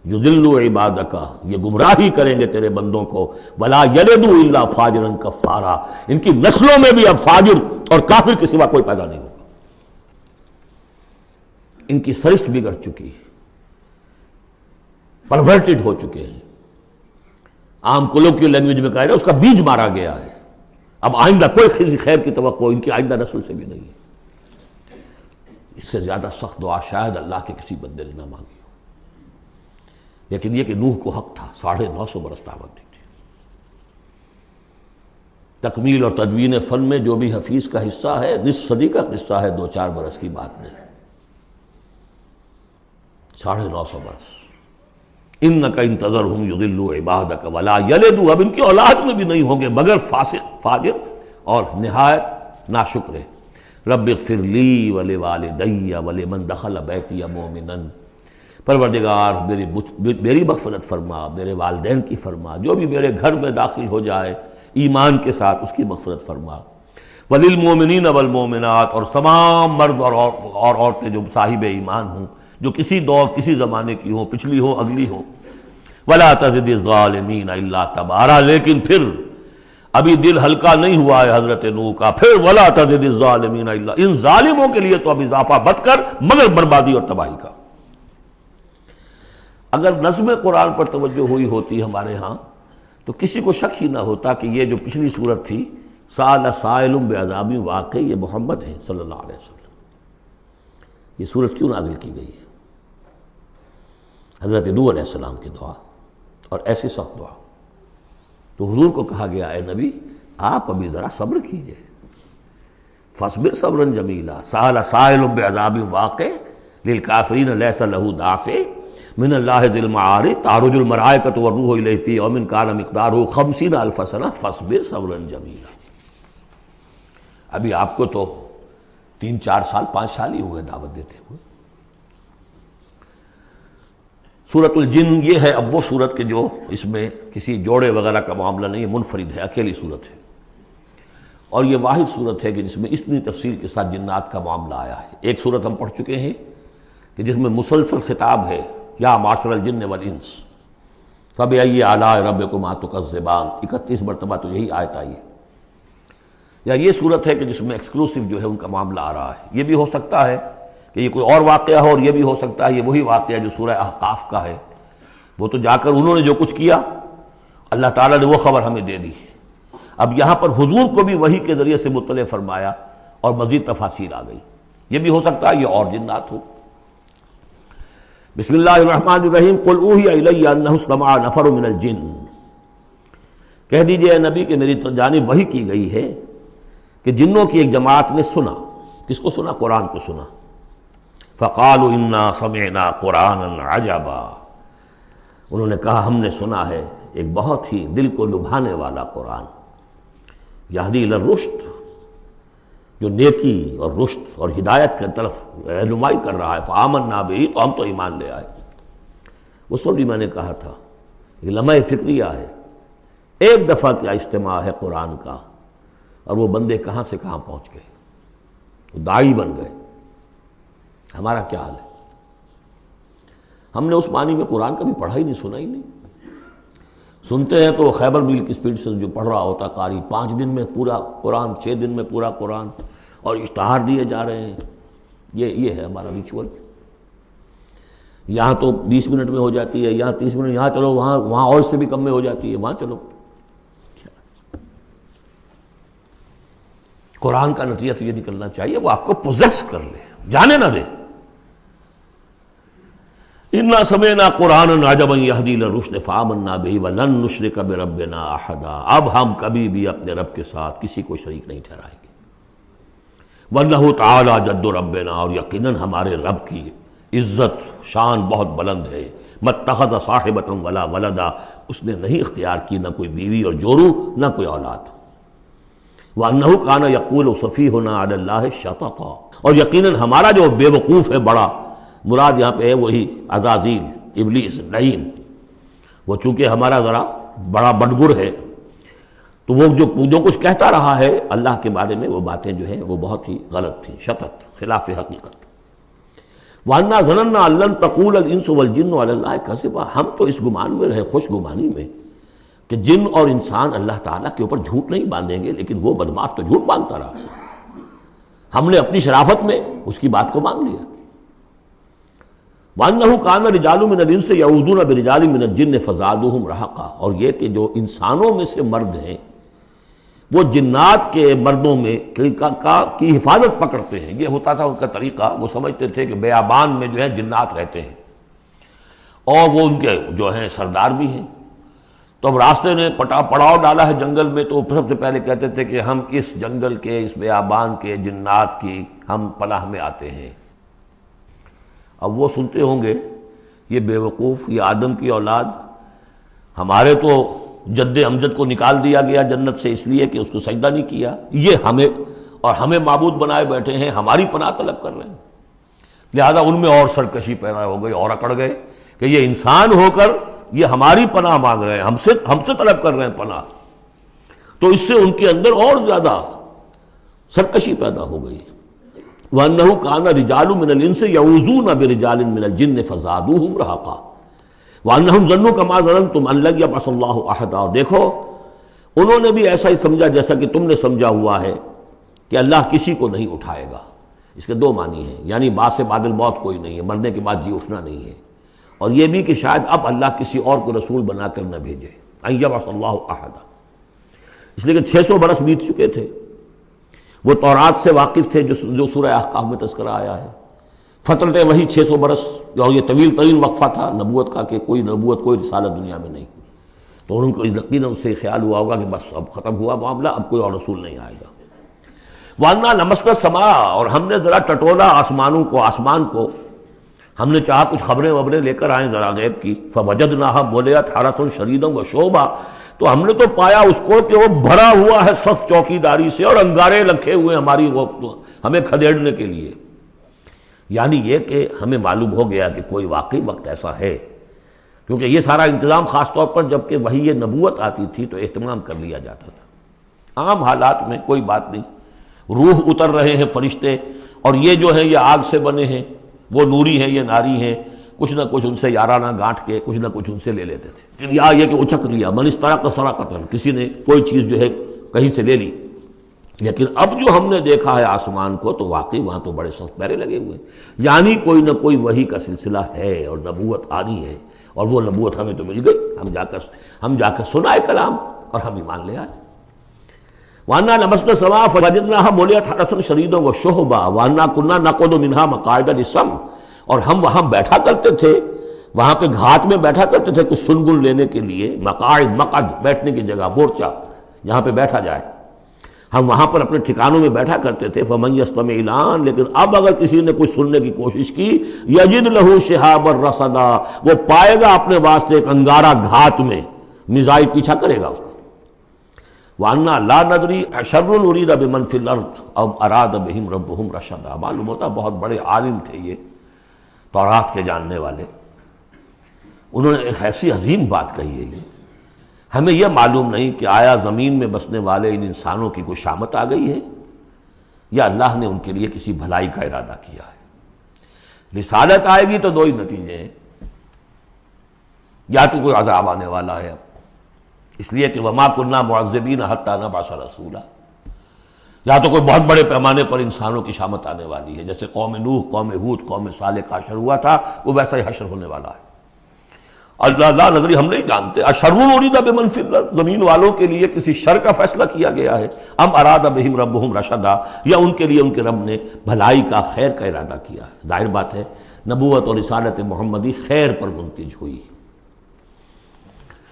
يُضِلُّوا عِبَادَكَ یہ گمراہی کریں گے تیرے بندوں کو. وَلَا يَلِدُوا إِلَّا فَاجِرًا كَفَّارًا ان کی نسلوں میں بھی اب فاجر اور کافر کے سوا کوئی پیدا نہیں ہوگا. ان کی سرشت بگڑ چکی، پرورٹڈ ہو چکے ہیں. عام کولوکیل لینگویج میں کہا جائے اس کا بیج مارا گیا ہے. اب آئندہ کوئی خیر کی توقع ان کی آئندہ نسل سے بھی نہیں ہے. اس سے زیادہ سخت دعا شاید اللہ کے کسی بندے نے نہ مانگی ہو. لیکن یہ کہ نوح کو حق تھا، 950 برس دعوت دی تھی. تکمیل اور تدوین فن میں جو بھی حفیظ کا حصہ ہے نصف صدی کا قصہ ہے، 2-4 برس کی بات نہیں، 950 برس. اِنَّكَ إِن تَذَرْهُمْ يُضِلُّوا عِبَادَكَ وَلَا يَلِدُوا اب ان کی اولاد میں بھی نہیں ہوں گے مگر فاسق، فاجر اور نہایت ناشکر. رب اغفر لی ولوالدی ولمن دخل بیتی مؤمنا پروردگار میری مغفرت فرما، میرے والدین کی فرما، جو بھی میرے گھر میں داخل ہو جائے ایمان کے ساتھ اس کی مغفرت فرما. وللمؤمنین والمؤمنات اور تمام مرد اور عورتیں جو صاحب ایمان ہوں، جو کسی دور کسی زمانے کی ہوں، پچھلی ہوں اگلی ہوں. ولا تزد الظالمین الا تبارا لیکن پھر ابھی دل ہلکا نہیں ہوا ہے حضرت نوح کا. پھر ولا تزد الظالمین الا ان ظالموں کے لیے تو اب اضافہ مت کر مگر بربادی اور تباہی کا. اگر نظم قرآن پر توجہ ہوئی ہوتی ہمارے ہاں تو کسی کو شک ہی نہ ہوتا کہ یہ جو پچھلی صورت تھی سأل سائل بعذاب واقع یہ محمد ہیں صلی اللہ علیہ وسلم. یہ صورت کیوں نازل کی گئی ہے؟ حضرت نوح علیہ السلام کی دعا اور ایسی سخت دعا. تو حضور کو کہا گیا اے نبی آپ ابھی ذرا صبر کیجئے. فاصبر صبرا جمیلا سأل سائل بعذاب واقع للکافرین لیس له دافع من اللہ ذی المعارج تعرج الملائکۃ والروح الیہ فی یوم کان مقدارہ 50,000 سنہ فاصبر صبرا جمیلا. ابھی آپ کو تو 3-4 سال 5 سال ہی ہوئے دعوت دیتے ہوئے. سورۃ الجن یہ ہے اب وہ سورت کے جو اس میں کسی جوڑے وغیرہ کا معاملہ نہیں ہے، منفرد ہے، اکیلی سورت ہے. اور یہ واحد سورت ہے کہ جس میں اتنی تفصیل کے ساتھ جنات کا معاملہ آیا ہے. ایک سورت ہم پڑھ چکے ہیں کہ جس میں مسلسل خطاب ہے یا معاشر الجن والانس فبأي آلاء ربكما تكذبان، 31 مرتبہ تو یہی آیت آئی ہے. یا یہ صورت ہے کہ جس میں ایکسکلوسیو جو ہے ان کا معاملہ آ رہا ہے. یہ بھی ہو سکتا ہے کہ یہ کوئی اور واقعہ ہو اور یہ بھی ہو سکتا ہے یہ وہی واقعہ جو سورہ احقاف کا ہے. وہ تو جا کر انہوں نے جو کچھ کیا اللہ تعالیٰ نے وہ خبر ہمیں دے دی. اب یہاں پر حضور کو بھی وحی کے ذریعے سے مطلع فرمایا اور مزید تفاصیل آ گئی. یہ بھی ہو سکتا ہے یہ اور جنات ہو. بسم اللہ الرحمن الرحیم قل اوحی الی انہ استمع نفر من الجن کہہ دیجئے اے نبی کہ میری جانب وحی کی گئی ہے کہ جنوں کی ایک جماعت نے سنا. کس کو سنا؟ قرآن کو سنا. فقالوا انا سمعنا قرآنا عجبا انہوں نے کہا ہم نے سنا ہے ایک بہت ہی دل کو لبھانے والا قرآن. یہدی الی الرشد جو نیکی اور رشد اور ہدایت کی طرف رہنمائی کر رہا ہے، فآمنا بہ، تو ہم تو ایمان لے آئے۔ اس وقت بھی میں نے کہا تھا یہ لمحہ فکریہ ہے، ایک دفعہ کیا اجتماع ہے قرآن کا، اور وہ بندے کہاں سے کہاں پہنچ گئے، وہ داعی بن گئے۔ ہمارا کیا حال ہے؟ ہم نے اس معنی میں قرآن کبھی پڑھا ہی نہیں، سنا ہی نہیں۔ سنتے ہیں تو وہ خیبر میل کی سپیڈ سے جو پڑھ رہا ہوتا قاری، 5 دن میں پورا قرآن، 6 دن میں پورا قرآن، اور اشتہار دیے جا رہے ہیں۔ یہ ہے ہمارا ریچول۔ یہاں تو 20 منٹ میں ہو جاتی ہے، یہاں 30 منٹ، یہاں چلو وہاں اور اس سے بھی کم میں ہو جاتی ہے، وہاں چلو۔ قرآن کا نتیجہ تو یہ نکلنا چاہیے وہ آپ کو پوزیس کر لے، جانے نہ دے۔ اِنَّا سَمِعْنَا قُرْآنًا عَجَبًا يَهْدِي لِلرُّشْدِ فَآمَنَّا بِهِ وَلَن نُّشْرِكَ بِرَبِّنَا أَحَدًا، اب ہم کبھی بھی اپنے رب کے ساتھ کسی کو شریک نہیں ٹھہرائیں گے۔ وَإِنَّهُ تَعَالَىٰ جَدُّ رَبِّنَا، اور یقیناً ہمارے رب کی عزت شان بہت بلند ہے۔ مَتَّخَذَ صَاحِبَةً وَلَا وَلَدًا، اس نے نہیں اختیار کی نہ کوئی بیوی اور جورو، نہ کوئی اولاد۔ وَأَنَّهُ كَانَ يَقُولُ سَفِيهُنَا عَلَى اللَّهِ شَطَطًا، اور یقیناً ہمارا جو بے وقوف ہے بڑا، مراد یہاں پہ ہے وہی عزازیل، ابلیس، لعین، وہ چونکہ ہمارا ذرا بڑا بڑگر ہے، تو وہ جو کچھ کہتا رہا ہے اللہ کے بارے میں، وہ باتیں جو ہیں وہ بہت ہی غلط تھیں، شطط، خلاف حقیقت۔ وَأَنَّا ظَنَنَّا أَن لَّن تَقُولَ الْإِنسُ وَالْجِنُّ عَلَى اللَّهِ كَذِبًا، ہم تو اس گمان میں رہے، خوش گمانی میں، کہ جن اور انسان اللہ تعالیٰ کے اوپر جھوٹ نہیں باندھیں گے، لیکن وہ بدماش تو جھوٹ باندھتا رہا۔ ہم نے اپنی شرافت میں اس کی بات کو مان لیا۔ وَأَنَّهُ كَانَ رِجَالٌ مِّنَ الْإِنسِ يَعُوذُونَ بِرِجَالٍ مِّنَ الْجِنِّ فَزَادُوهُمْ رَهَقًا، اور یہ کہ جو انسانوں میں سے مرد ہیں وہ جنات کے مردوں میں کی حفاظت پکڑتے ہیں۔ یہ ہوتا تھا ان کا طریقہ، وہ سمجھتے تھے کہ بیابان میں جو ہے جنات رہتے ہیں اور وہ ان کے جو ہیں سردار بھی ہیں، تو اب راستے نے پڑاؤ ڈالا ہے جنگل میں، تو سب سے پہلے کہتے تھے کہ ہم اس جنگل کے، اس بیابان کے جنات کی ہم پناہ میں آتے ہیں۔ اب وہ سنتے ہوں گے یہ بے وقوف، یہ آدم کی اولاد، ہمارے تو جد امجد کو نکال دیا گیا جنت سے اس لیے کہ اس کو سجدہ نہیں کیا، یہ ہمیں معبود بنائے بیٹھے ہیں، ہماری پناہ طلب کر رہے ہیں۔ لہذا ان میں اور سرکشی پیدا ہو گئی، اور اکڑ گئے کہ یہ انسان ہو کر یہ ہماری پناہ مانگ رہے ہیں، ہم سے طلب کر رہے ہیں پناہ، تو اس سے ان کے اندر اور زیادہ سرکشی پیدا ہو گئی۔ وَأَنَّهُ كَانَ رِجَالٌ مِّنَ الْإِنسِ يَعُوذُونَ بِرِجَالٍ مِّنَ الْجِنِّ فَزَادُوهُمْ رَهَقًا وَأَنَّهُمْ ظَنُّوا كَمَا ظَنَنتُمْ أَن لَّن يَبْعَثَ اللَّهُ أَحَدًا، اور دیکھو انہوں نے بھی ایسا ہی سمجھا جیسا کہ تم نے سمجھا ہوا ہے کہ اللہ کسی کو نہیں اٹھائے گا۔ اس کے دو معنی ہیں، یعنی بعد سے بعد الموت کوئی نہیں ہے، مرنے کے بعد جی اٹھنا نہیں ہے، اور یہ بھی کہ شاید اب اللہ کسی اور کو رسول بنا کر نہ بھیجے، أن يبعث الله أحدا، اس لیے کہ 600 برس بیت چکے تھے، وہ تورات سے واقف تھے جو سورہ احقاف میں تذکرہ آیا ہے، فترت وہی 600 برس، اور یہ طویل ترین وقفہ تھا نبوت کا کہ کوئی نبوت کوئی رسالت دنیا میں نہیں، تو ان کو یقیناً اس سے خیال ہوا ہوگا کہ بس اب ختم ہوا معاملہ، اب کوئی اور رسول نہیں آئے گا۔ وَأَنَّا لَمَسْنَا السَّمَاءَ، اور ہم نے ذرا ٹٹولا آسمان کو، ہم نے چاہا کچھ خبریں لے کر آئیں ذرا غیب کی، فَوَجَدْنَاهَا مُلِئَتْ حَرَسًا شَدِيدًا وَشُعُبًا، تو ہم نے تو پایا اس کو کہ وہ بھرا ہوا ہے سخت چوکیداری سے، اور انگارے رکھے ہوئے ہمیں کھدیڑنے کے لیے۔ یعنی یہ کہ ہمیں معلوم ہو گیا کہ کوئی واقعی وقت ایسا ہے، کیونکہ یہ سارا انتظام خاص طور پر جب کہ وہی یہ نبوت آتی تھی تو اہتمام کر لیا جاتا تھا۔ عام حالات میں کوئی بات نہیں، روح اتر رہے ہیں فرشتے، اور یہ جو ہیں یہ آگ سے بنے ہیں، وہ نوری ہیں یہ ناری ہیں، کچھ نہ کچھ ان سے یارانہ گانٹھ کے کچھ نہ کچھ ان سے لے لیتے تھے، یا یہ کہ اچک لیا، من استرق سرقۃ، کسی نے کوئی چیز جو ہے کہیں سے لے لی۔ لیکن اب جو ہم نے دیکھا ہے آسمان کو تو واقعی وہاں تو بڑے سخت پہرے لگے ہوئے ہیں، یعنی کوئی نہ کوئی وحی کا سلسلہ ہے اور نبوت آنی ہے، اور وہ نبوت ہمیں تو مل گئی، ہم جا کر سنائے کلام اور ہم ایمان لے آئے۔ وَأَنَّا لَمَسْنَا السَّمَاءَ فَوَجَدْنَاهَا مُلِئَتْ حَرَسًا شَدِيدًا وَشُهُبًا وَأَنَّا كُنَّا نَقْعُدُ مِنْهَا مَقَاعِدَ لِلسَّمْعِ، اور ہم وہاں بیٹھا کرتے تھے، وہاں پہ گھات میں بیٹھا کرتے تھے کچھ سنگن لینے کے لیے، مقعد بیٹھنے کی جگہ، مورچہ جہاں پہ بیٹھا جائے، ہم وہاں پر اپنے ٹھکانوں میں بیٹھا کرتے تھے۔ فَمَن يَسْتَمِعِ الْآنَ، لیکن اب اگر کسی نے کچھ سننے کی کوشش کی، يَجِدْ لَهُ شِهَابًا رَصَدًا، وہ پائے گا اپنے واسطے ایک انگارہ گھات میں، میزائل پیچھا کرے گا اس کا۔ وَأَنَّا لَا نَدْرِي أَشَرٌّ أُرِيدَ بِمَنْ فِي الْأَرْضِ أَوْ أَرَادَ بِهِمْ رَبُّهُمْ رَشَدًا۔ معلوم ہوتا بہت بڑے عالم تھے یہ، تورات کے جاننے والے، انہوں نے ایک ایسی عظیم بات کہی ہے یہ، ہمیں یہ معلوم نہیں کہ آیا زمین میں بسنے والے ان انسانوں کی کوئی شامت آ گئی ہے یا اللہ نے ان کے لیے کسی بھلائی کا ارادہ کیا ہے۔ رسالت آئے گی تو دو ہی نتیجے ہیں، یا تو کوئی عذاب آنے والا ہے، اس لیے کہ وما كنا معذبین حتی نبعث رسولا، یا تو کوئی بہت بڑے پیمانے پر انسانوں کی شامت آنے والی ہے، جیسے قوم نوح، قوم ہود، قوم صالح کا حشر ہوا تھا، وہ ویسا ہی حشر ہونے والا ہے۔ اللہ لا نظری، ہم نہیں جانتے، اشر ارید بمن فی الارض، زمین والوں کے لیے کسی شر کا فیصلہ کیا گیا ہے، ام اراد بہم ربہم رشدا، یا ان کے لیے ان کے رب نے بھلائی کا، خیر کا ارادہ کیا ہے۔ ظاہر بات ہے نبوت اور رسالت محمدی خیر پر منتج ہوئی۔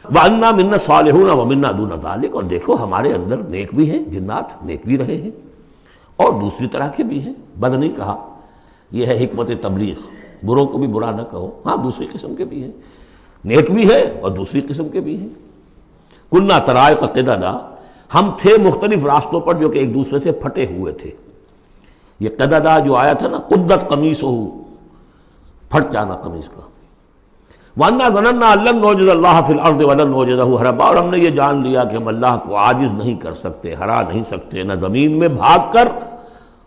وَأَنَّا مِنَّا الصَّالِحُونَ وَمِنَّا دُونَ ذَلِكَ، اور دیکھو ہمارے اندر نیک بھی ہیں، جنات نیک بھی رہے ہیں اور دوسری طرح کے بھی ہیں، بد نہیں کہا، یہ ہے حکمت تبلیغ، بروں کو بھی برا نہ کہو، ہاں دوسری قسم کے بھی ہیں، نیک بھی ہے اور دوسری قسم کے بھی ہیں۔ کُنَّا طَرَائِقَ قِدَدًا، ہم تھے مختلف راستوں پر جو کہ ایک دوسرے سے پھٹے ہوئے تھے۔ یہ قددا جو آیا تھا نا، قدت قمیصہ، پھٹ جانا قمیص کا۔ وَأَنَّا ظَنَنَّا أَن لَّن نُعْجِزَ اللَّهَ فِي الْأَرْضِ وَلَن نُعْجِزَهُ هَرَبًا، اور ہم نے یہ جان لیا کہ ہم اللہ کو عاجز نہیں کر سکتے، ہرا نہیں سکتے، نہ زمین میں بھاگ کر،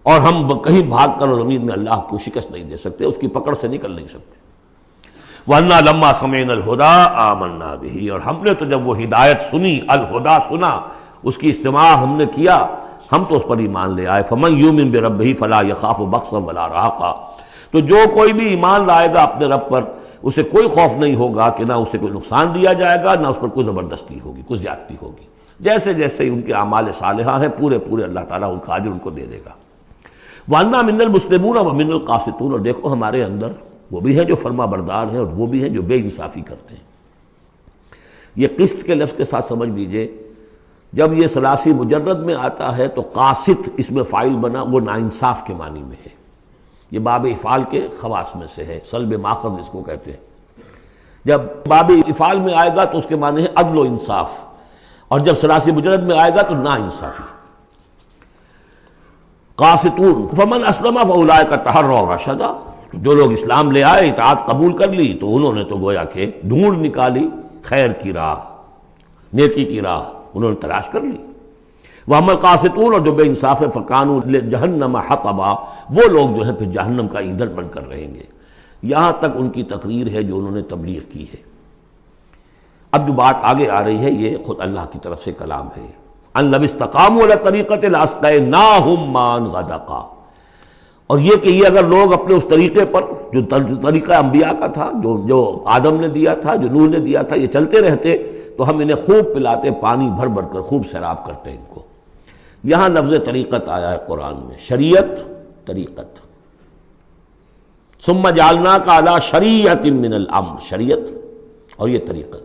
اور ہم کہیں بھاگ کر اور زمین میں اللہ کو شکست نہیں دے سکتے، اس کی پکڑ سے نکل نہیں سکتے۔ وَأَنَّا لَمَّا سَمِعْنَا الْهُدَىٰ آمَنَّا بِهِ، اور ہم نے تو جب وہ ہدایت سنی، الہدا سنا، اس کی استماع ہم نے کیا، ہم تو اس پر ایمان لے آئے۔ فَمَن يُؤْمِن بِرَبِّهِ فَلَا يَخَافُ بَخْسًا وَلَا رَهَقًا، تو جو کوئی بھی ایمان لائے گا اپنے رب پر، اسے کوئی خوف نہیں ہوگا کہ نہ اسے کوئی نقصان دیا جائے گا، نہ اس پر کوئی زبردستی ہوگی، کوئی زیادتی ہوگی، جیسے جیسے ان کے اعمال صالحہ ہیں پورے پورے اللہ تعالیٰ ان کا اجر ان کو دے دے گا۔ وَأَنَّا مِنَّا الْمُسْلِمُونَ وَمِنَّا الْقَاسِطُونَ، اور دیکھو ہمارے اندر وہ بھی ہیں جو فرما بردار ہیں اور وہ بھی ہیں جو بے انصافی کرتے ہیں۔ یہ قسط کے لفظ کے ساتھ سمجھ لیجئے، جب یہ ثلاثی مجرد میں آتا ہے تو قاسط اس میں فاعل بنا، وہ ناانصاف کے معنی میں ہے، یہ باب افعال کے خواص میں سے ہے، سلب ماخذ اس کو کہتے ہیں۔ جب باب افعال میں آئے گا تو اس کے معنی ہے عدل و انصاف، اور جب ثلاثی مجرد میں آئے گا تو نا انصافی۔ قاسطون فمن اسلم فاولئک تحروا رشدا، جو لوگ اسلام لے آئے، اطاعت قبول کر لی، تو انہوں نے تو گویا کہ ڈھونڈ نکالی خیر کی راہ، نیکی کی راہ انہوں نے تلاش کر لی۔ وَأَمَّا الْقَاسِطُونَ، اور جو بے انصاف فَكَانُوا لِجَهَنَّمَ حَطَبًا، وہ لوگ جو ہے پھر جہنم کا ایندھن بن کر رہیں گے۔ یہاں تک ان کی تقریر ہے جو انہوں نے تبلیغ کی ہے۔ اب جو بات آگے آ رہی ہے یہ خود اللہ کی طرف سے کلام ہے۔ أَن لَوِ اسْتَقَامُوا عَلَى الطَّرِيقَةِ لَأَسْقَيْنَاهُم مَّاءً غَدَقًا، اور یہ کہ یہ اگر لوگ اپنے اس طریقے پر جو طریقہ انبیاء کا تھا، جو آدم نے دیا تھا، جو نوح نے دیا تھا، یہ چلتے رہتے تو ہم انہیں خوب پلاتے، پانی بھر بھر کر خوب سیراب کرتے ان کو۔ یہاں لفظ طریقت آیا ہے قرآن میں، شریعت، طریقت۔ ثم جعلناک علی شریعۃ من الامر، شریعت اور یہ طریقت،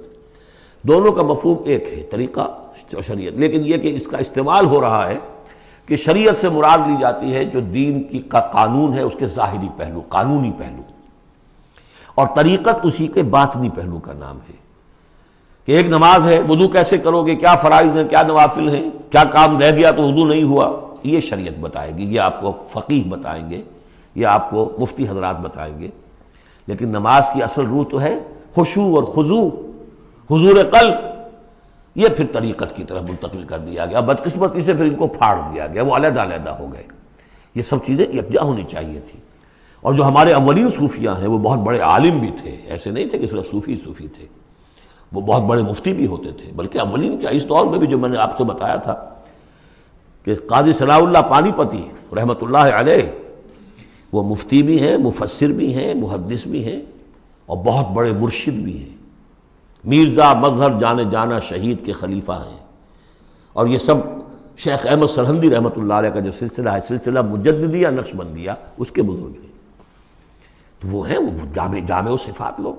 دونوں کا مفہوم ایک ہے، طریقہ اور شریعت، لیکن یہ کہ اس کا استعمال ہو رہا ہے کہ شریعت سے مراد لی جاتی ہے جو دین کی کا قانون ہے، اس کے ظاہری پہلو، قانونی پہلو، اور طریقت اسی کے باطنی پہلو کا نام ہے کہ ایک نماز ہے، وضو کیسے کرو گے، کیا فرائض ہیں، کیا نوافل ہیں، کیا کام رہ گیا تو وضو نہیں ہوا، یہ شریعت بتائے گی، یہ آپ کو فقیہ بتائیں گے، یہ آپ کو مفتی حضرات بتائیں گے۔ لیکن نماز کی اصل روح تو ہے خشوع اور خضوع، حضور قلب، یہ پھر طریقت کی طرف منتقل کر دیا گیا، بدقسمتی سے پھر ان کو پھاڑ دیا گیا، وہ علیحدہ علیحدہ ہو گئے۔ یہ سب چیزیں یکجا ہونی چاہیے تھی۔ اور جو ہمارے اولین صوفیاء ہیں وہ بہت بڑے عالم بھی تھے، ایسے نہیں تھے کہ صرف صوفی تھے، وہ بہت بڑے مفتی بھی ہوتے تھے، بلکہ اولین کیا، اس دور میں بھی جو میں نے آپ سے بتایا تھا کہ قاضی صلاح اللہ پانی پتی رحمۃ اللہ علیہ، وہ مفتی بھی ہیں، مفسر بھی ہیں، محدث بھی ہیں، اور بہت بڑے مرشد بھی ہیں، میرزا مظہر جانے جانا شہید کے خلیفہ ہیں، اور یہ سب شیخ احمد سرہندی رحمۃ اللہ علیہ کا جو سلسلہ ہے، سلسلہ مجددیہ نقشبندیہ، اس کے بزرگ ہیں، تو وہ ہیں وہ جامع و صفات لوگ۔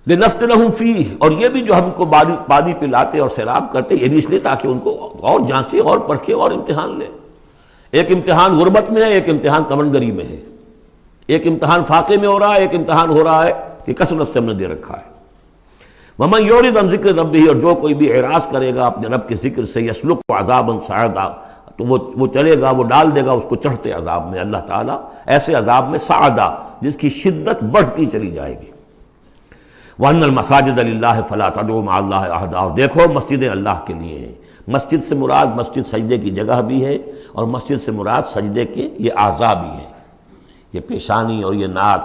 لِنَفْتِنَهُمْ فِيهِ، اور یہ بھی جو ہم کو پانی پلاتے اور سیراب کرتے، یہ بھی اس لیے تاکہ ان کو اور جانچے اور پرکھے اور امتحان لے۔ ایک امتحان غربت میں ہے، ایک امتحان تمنگری میں ہے، ایک امتحان فاقے میں ہو رہا ہے، ایک امتحان ہو رہا ہے کہ کثرت سے ہم نے دے رکھا ہے۔ ومن یعرض عن ذکر ربہ، اور جو کوئی بھی اعراض کرے گا اپنے رب کے ذکر سے، یسلک عذابا صعدا، تو وہ چلے گا، وہ ڈال دے گا اس کو چڑھتے عذاب میں اللہ تعالیٰ، ایسے عذاب میں صعدا جس کی شدت بڑھتی چلی جائے گی۔ وَأَنَّ الْمَسَاجِدَ لِلَّهِ فَلَا تَدْعُوا مَعَ اللَّهِ أَحَدًا، اور دیکھو مسجدیں اللہ کے لیے ہیں۔ مسجد سے مراد مسجد سجدے کی جگہ بھی ہے، اور مسجد سے مراد سجدے کے یہ اعضاء بھی ہیں، یہ پیشانی اور یہ ناک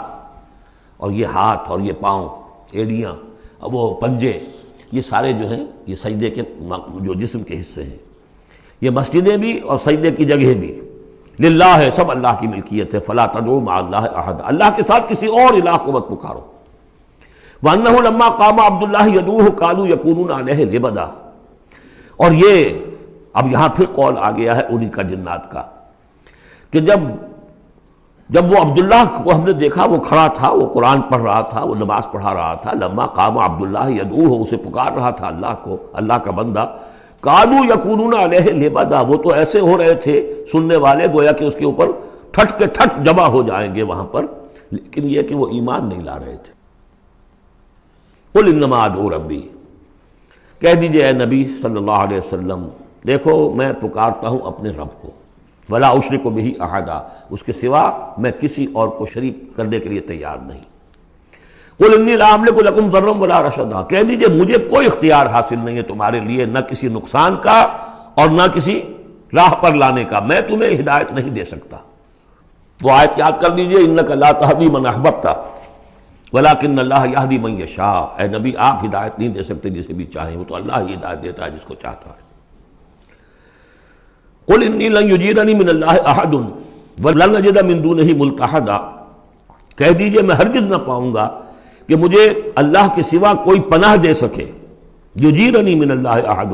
اور یہ ہاتھ اور یہ پاؤں، ایڑیاں، وہ پنجے، یہ سارے جو ہیں یہ سجدے کے جو جسم کے حصے ہیں۔ یہ مسجدیں بھی اور سجدے کی جگہ بھی للہ ہے، سب اللہ کی ملکیت ہے۔ فلا تدعوا مع اللہ احد، اللہ کے ساتھ کسی اور الہ کو مت پکارو۔ وانہ لما قام عبد اللہ یدعوہ قالوا یکونون علیہ لبدا، اور یہ اب یہاں پھر قول آ گیا ہے انہی کا جنات کا، کہ جب وہ عبداللہ کو ہم نے دیکھا وہ کھڑا تھا، وہ قرآن پڑھ رہا تھا، وہ نماز پڑھا رہا تھا، لما قام عبداللہ یدعوہ، اسے پکار رہا تھا اللہ کو، اللہ کا بندہ، قالوا یکونون علیہ لبدا، وہ تو ایسے ہو رہے تھے سننے والے گویا کہ اس کے اوپر ٹھٹ کے ٹھٹ جمع ہو جائیں گے وہاں پر، لیکن یہ کہ وہ ایمان نہیں لا رہے تھے۔ قل انما ادعو ربی، کہہ دیجئے اے نبی صلی اللہ علیہ وسلم، دیکھو میں پکارتا ہوں اپنے رب کو، ولا اشرک بہ احدا، اس کے سوا میں کسی اور کو شریک کرنے کے لیے تیار نہیں۔ قل انی لا املک لکم ضرا ولا رشدا، کہہ دیجئے مجھے کوئی اختیار حاصل نہیں ہے تمہارے لیے، نہ کسی نقصان کا اور نہ کسی راہ پر لانے کا، میں تمہیں ہدایت نہیں دے سکتا۔ وہ آیت یاد کر دیجئے، انک لا تہدی من احببت ولیکن اللہ یہدی من یشاء، اے نبی آپ ہدایت نہیں دے سکتے جسے بھی چاہیں، وہ تو اللہ ہی ہدایت دیتا ہے جس کو چاہتا ہے۔ قل انی لن یجیرنی من اللہ احد ولن اجد من دونہ ملتحدا، کہہ دیجئے میں ہرگز نہ پاؤں گا کہ مجھے اللہ کے سوا کوئی پناہ دے سکے، یجیرنی من اللہ احد،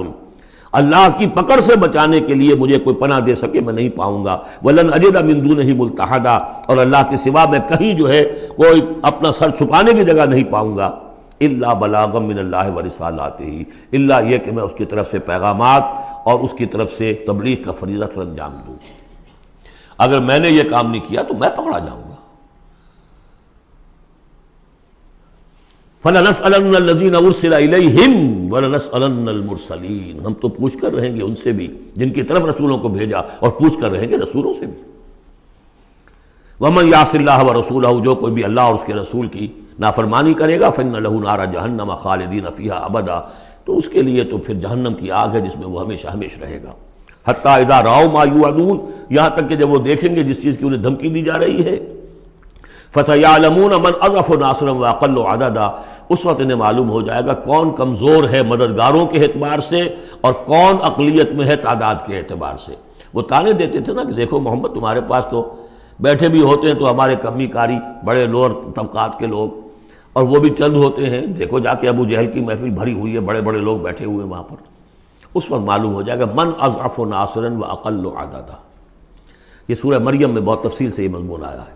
اللہ کی پکڑ سے بچانے کے لیے مجھے کوئی پناہ دے سکے میں نہیں پاؤں گا، ولن اجد من دونہ ملتحدا، اور اللہ کے سوا میں کہیں جو ہے کوئی اپنا سر چھپانے کی جگہ نہیں پاؤں گا، الا بلاغا من اللہ ورسالاتہ، الا یہ کہ میں اس کی طرف سے پیغامات اور اس کی طرف سے تبلیغ کا فریضہ سر انجام دوں۔ اگر میں نے یہ کام نہیں کیا تو میں پکڑا جاؤں گا۔ فَلَنَسْأَلَنَّ الَّذِينَ أُرْسِلَ إِلَيْهِمْ وَلَنَسْأَلَنَّ الْمُرْسَلِينَ، ہم تو پوچھ کر رہیں گے ان سے بھی جن کی طرف رسولوں کو بھیجا، اور پوچھ کر رہیں گے رسولوں سے بھی۔ وَمَنْ يَعْصِ اللَّهَ وَرَسُولَهُ، جو کوئی بھی اللہ اور اس کے رسول کی نافرمانی کرے گا، فَإِنَّ لَهُ نَارَ جَهَنَّمَ خَالِدِينَ فِيهَا أَبَدًا، تو اس کے لیے تو پھر جہنم کی آگ ہے جس میں وہ ہمیشہ ہمیشہ رہے گا۔ حَتَّى إِذَا رَأَوْا مَا يُوعَدُونَ، یہاں تک کہ جب وہ دیکھیں گے جس چیز کی انہیں دھمکی دی جا رہی ہے، فَسَيَعْلَمُونَ مَنْ أَضْعَفُ نَاصِرًا وَأَقَلُّ عَدَدًا، اس وقت انہیں معلوم ہو جائے گا کون کمزور ہے مددگاروں کے اعتبار سے اور کون اقلیت میں ہے تعداد کے اعتبار سے۔ وہ تانے دیتے تھے نا کہ دیکھو محمد تمہارے پاس تو بیٹھے بھی ہوتے ہیں تو ہمارے کمی کاری بڑے لوور طبقات کے لوگ، اور وہ بھی چند ہوتے ہیں، دیکھو جا کے ابو جہل کی محفل بھری ہوئی ہے، بڑے بڑے لوگ بیٹھے ہوئے ہیں وہاں پر۔ اس وقت معلوم ہو جائے گا من اضعف ناصرا واقل عددا۔ یہ سورہ مریم میں بہت تفصیل سے یہ مضمون آیا ہے۔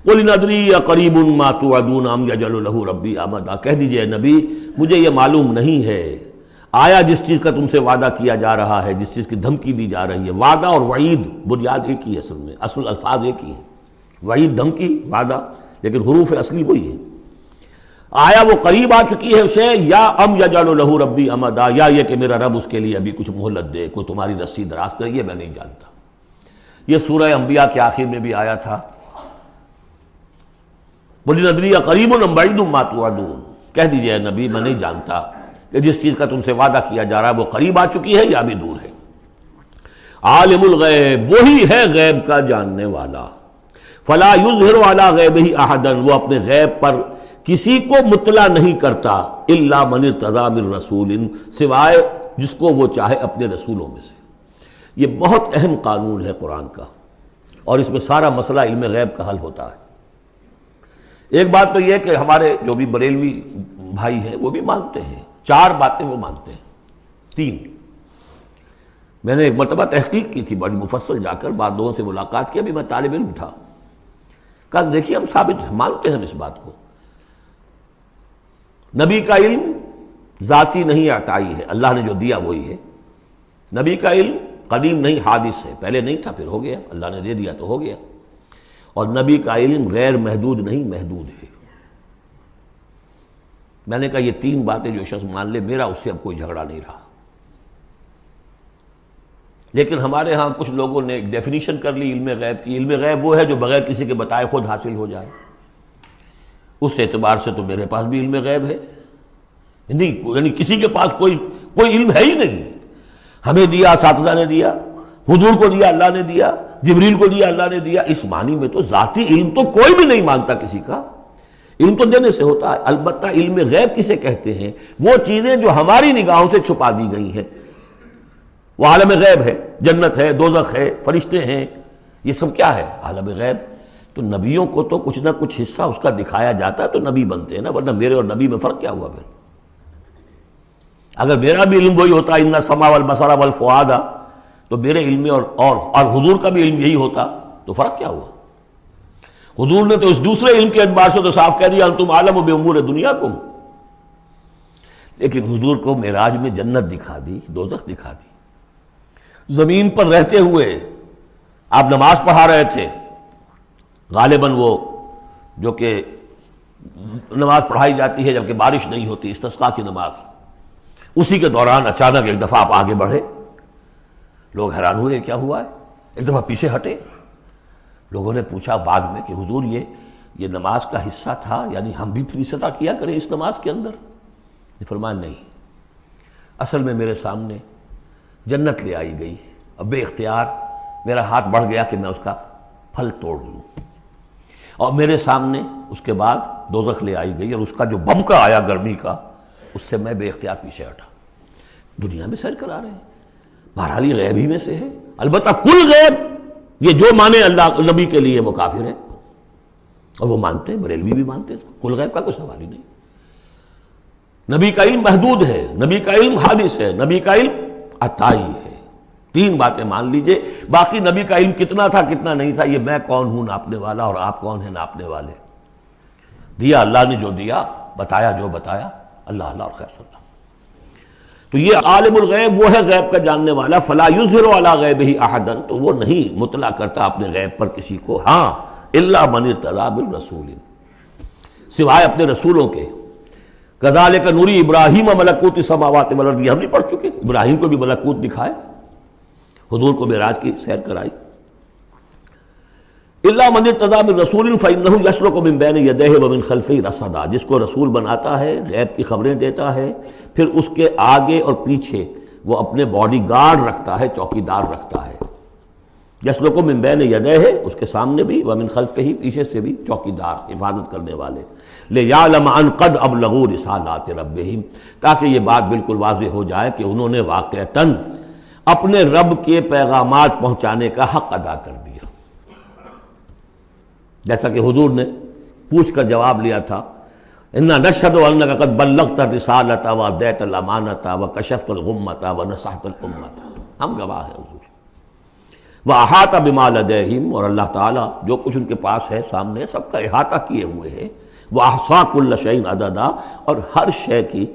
قل ان ادری اقریب ما توعدون ام یجعل له ربی امدا، کہہ دیجئے نبی مجھے یہ معلوم نہیں ہے آیا جس چیز کا تم سے وعدہ کیا جا رہا ہے، جس چیز کی دھمکی دی جا رہی ہے، وعدہ اور وعید بنیاد ایک ہی ہے، اصل میں اصل الفاظ ایک ہی ہیں، وعید دھمکی، وعدہ، لیکن حروف اصلی وہی ہے۔ آیا وہ قریب آ چکی ہے اسے، یا ام یجعل له ربی امدا، یا یہ کہ میرا رب اس کے لیے ابھی کچھ مہلت دے، کوئی تمہاری رسی دراز کرے، یہ میں نہیں جانتا۔ یہ سورہ انبیاء کے آخر میں بھی آیا تھا، قل ان ادری اقریب ام بعید ما توعدون، کہہ دیجئے اے نبی میں نہیں جانتا کہ جس چیز کا تم سے وعدہ کیا جا رہا ہے وہ قریب آ چکی ہے یا بھی دور ہے۔ عالم الغیب، وہی ہے غیب کا جاننے والا، فلا یظہر علی غیبہ احدا، وہ اپنے غیب پر کسی کو مطلع نہیں کرتا، الا من ارتضی من رسول، سوائے جس کو وہ چاہے اپنے رسولوں میں سے۔ یہ بہت اہم قانون ہے قرآن کا، اور اس میں سارا مسئلہ علم غیب کا حل ہوتا ہے۔ ایک بات تو یہ کہ ہمارے جو بھی بریلوی بھائی ہیں وہ بھی مانتے ہیں، 4 باتیں وہ مانتے ہیں، 3۔ میں نے ایک مرتبہ تحقیق کی تھی بڑی مفصل، جا کر بعد لوگوں سے ملاقات کی، ابھی میں طالب علم تھا، کہا دیکھیے ہم ثابت مانتے ہیں اس بات کو، نبی کا علم ذاتی نہیں عطائی ہے، اللہ نے جو دیا وہی ہے۔ نبی کا علم قدیم نہیں، حادث ہے، پہلے نہیں تھا پھر ہو گیا، اللہ نے دے دیا تو ہو گیا۔ اور نبی کا علم غیر محدود نہیں، محدود ہے۔ میں نے کہا یہ تین باتیں جو شخص مان لے میرا اس سے اب کوئی جھگڑا نہیں رہا۔ لیکن ہمارے ہاں کچھ لوگوں نے ایک ڈیفینیشن کر لی علم غیب کی، علم غیب وہ ہے جو بغیر کسی کے بتائے خود حاصل ہو جائے۔ اس اعتبار سے تو میرے پاس بھی علم غیب ہے، نہیں یعنی کسی کے پاس کوئی علم ہے ہی نہیں۔ ہمیں دیا اساتذہ نے دیا، حضور کو دیا اللہ نے دیا، جبریل کو دیا اللہ نے دیا، اس معنی میں تو ذاتی علم تو کوئی بھی نہیں مانتا کسی کا، علم تو دینے سے ہوتا ہے۔ البتہ علم غیب کسے کہتے ہیں؟ وہ چیزیں جو ہماری نگاہوں سے چھپا دی گئی ہیں، وہ عالم غیب ہے، جنت ہے، دوزخ ہے، فرشتے ہیں، یہ سب کیا ہے؟ عالم غیب۔ تو نبیوں کو تو کچھ نہ کچھ حصہ اس کا دکھایا جاتا ہے تو نبی بنتے ہیں نا، ورنہ میرے اور نبی میں فرق کیا ہوا پھر؟ اگر میرا بھی علم وہی ہوتا ان السمع والبصر والفؤاد، تو میرے علم میں اور حضور کا بھی علم یہی ہوتا تو فرق کیا ہوا؟ حضور نے تو اس دوسرے علم کے اعتبار سے تو صاف کہہ دیا انتم عالم بامور دنیاکم، لیکن حضور کو معراج میں جنت دکھا دی، دوزخ دکھا دی۔ زمین پر رہتے ہوئے آپ نماز پڑھا رہے تھے، غالباً وہ جو کہ نماز پڑھائی جاتی ہے جبکہ بارش نہیں ہوتی، استسقاء کی نماز، اسی کے دوران اچانک ایک دفعہ آپ آگے بڑھے، لوگ حیران ہوئے کیا ہوا ہے، ایک دفعہ پیچھے ہٹے۔ لوگوں نے پوچھا بعد میں کہ حضور یہ نماز کا حصہ تھا، یعنی ہم بھی پھر اسی طرح کیا کریں اس نماز کے اندر؟ نے فرمایا نہیں، اصل میں میرے سامنے جنت لے آئی گئی، اب بے اختیار میرا ہاتھ بڑھ گیا کہ میں اس کا پھل توڑ لوں، اور میرے سامنے اس کے بعد دوزخ لے آئی گئی اور اس کا جو بمکا آیا گرمی کا، اس سے میں بے اختیار پیچھے ہٹا۔ دنیا میں سیر کرا رہے ہیں، بہرحال یہ غیب ہی میں سے ہے۔ البتہ کل غیب یہ جو مانے اللہ نبی کے لیے وہ کافر ہے، اور وہ مانتے ہیں، بریلوی بھی مانتے ہیں، کل غیب کا کوئی سوال ہی نہیں۔ نبی کا علم محدود ہے، نبی کا علم حادث ہے، نبی کا علم عطائی ہے، تین باتیں مان لیجئے۔ باقی نبی کا علم کتنا تھا کتنا نہیں تھا یہ میں کون ہوں ناپنے والا اور آپ کون ہیں ناپنے والے؟ دیا اللہ نے جو دیا، بتایا جو بتایا، اللہ اللہ اور خیر صلی اللہ۔ تو یہ عالم الغیب وہ ہے غیب کا جاننے والا، فلا یظہر علی غیبہ احدا، تو وہ نہیں مطلع کرتا اپنے غیب پر کسی کو، ہاں الا من ارتضی بالرسول، سوائے اپنے رسولوں کے۔ کذالک نوری ابراہیم ملکوت السماوات والارض، یہ ہم نہیں پڑھ چکے؟ ابراہیم کو بھی ملکوت دکھائے، حضور کو معراج کی سیر کرائی۔ الا من ارتضی بالرسول فانہ یسلک من بین یدیہ ومن خلفہ رصدا، جس کو رسول بناتا ہے، غیب کی خبریں دیتا ہے، پھر اس کے آگے اور پیچھے وہ اپنے باڈی گارڈ رکھتا ہے، چوکیدار رکھتا ہے۔ یسلک من بین یدیہ، اس کے سامنے بھی، ومن خلفہ، پیچھے سے بھی چوکیدار، حفاظت کرنے والے۔ لیعلم ان قد ابلغوا رسالات ربہم، تاکہ یہ بات بالکل واضح ہو جائے کہ انہوں نے واقعتاً اپنے رب کے پیغامات پہنچانے کا حق ادا کر دیا، جیسا کہ حضور نے پوچھ کر جواب لیا تھا، انا نشہد انک قد بلغت الرسالۃ وادیت الامانۃ وکشفت الغمۃ ونصحت الامۃ، ہم گواہ ہیں حضور۔ واحاط بما لدیہم، اور اللہ تعالیٰ جو کچھ ان کے پاس ہے سامنے سب کا احاطہ کیے ہوئے ہے۔ واحصا کل شیء عددا، اور ہر شے کی